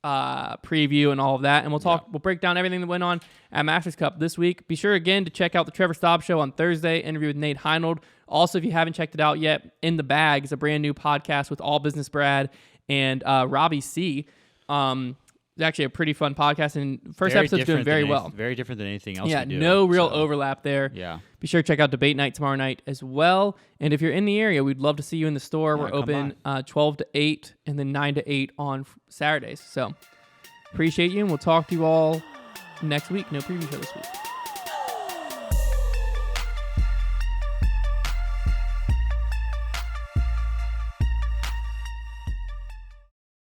preview and all of that, and we'll break down everything that went on at Masters Cup this week. Be sure again to check out the Trevor Staub Show on Thursday, interview with Nate Heinold. Also, if you haven't checked it out yet, In the Bag is a brand new podcast with All Business Brad and Robbie C. It's actually a pretty fun podcast, and first episode's doing very well. Very different than anything else. Yeah, we do, no real overlap there. Yeah. Be sure to check out Debate Night tomorrow night as well. And if you're in the area, we'd love to see you in the store. We're open 12 to 8 and then 9 to 8 on Saturdays. So appreciate you, and we'll talk to you all next week. No preview show this week.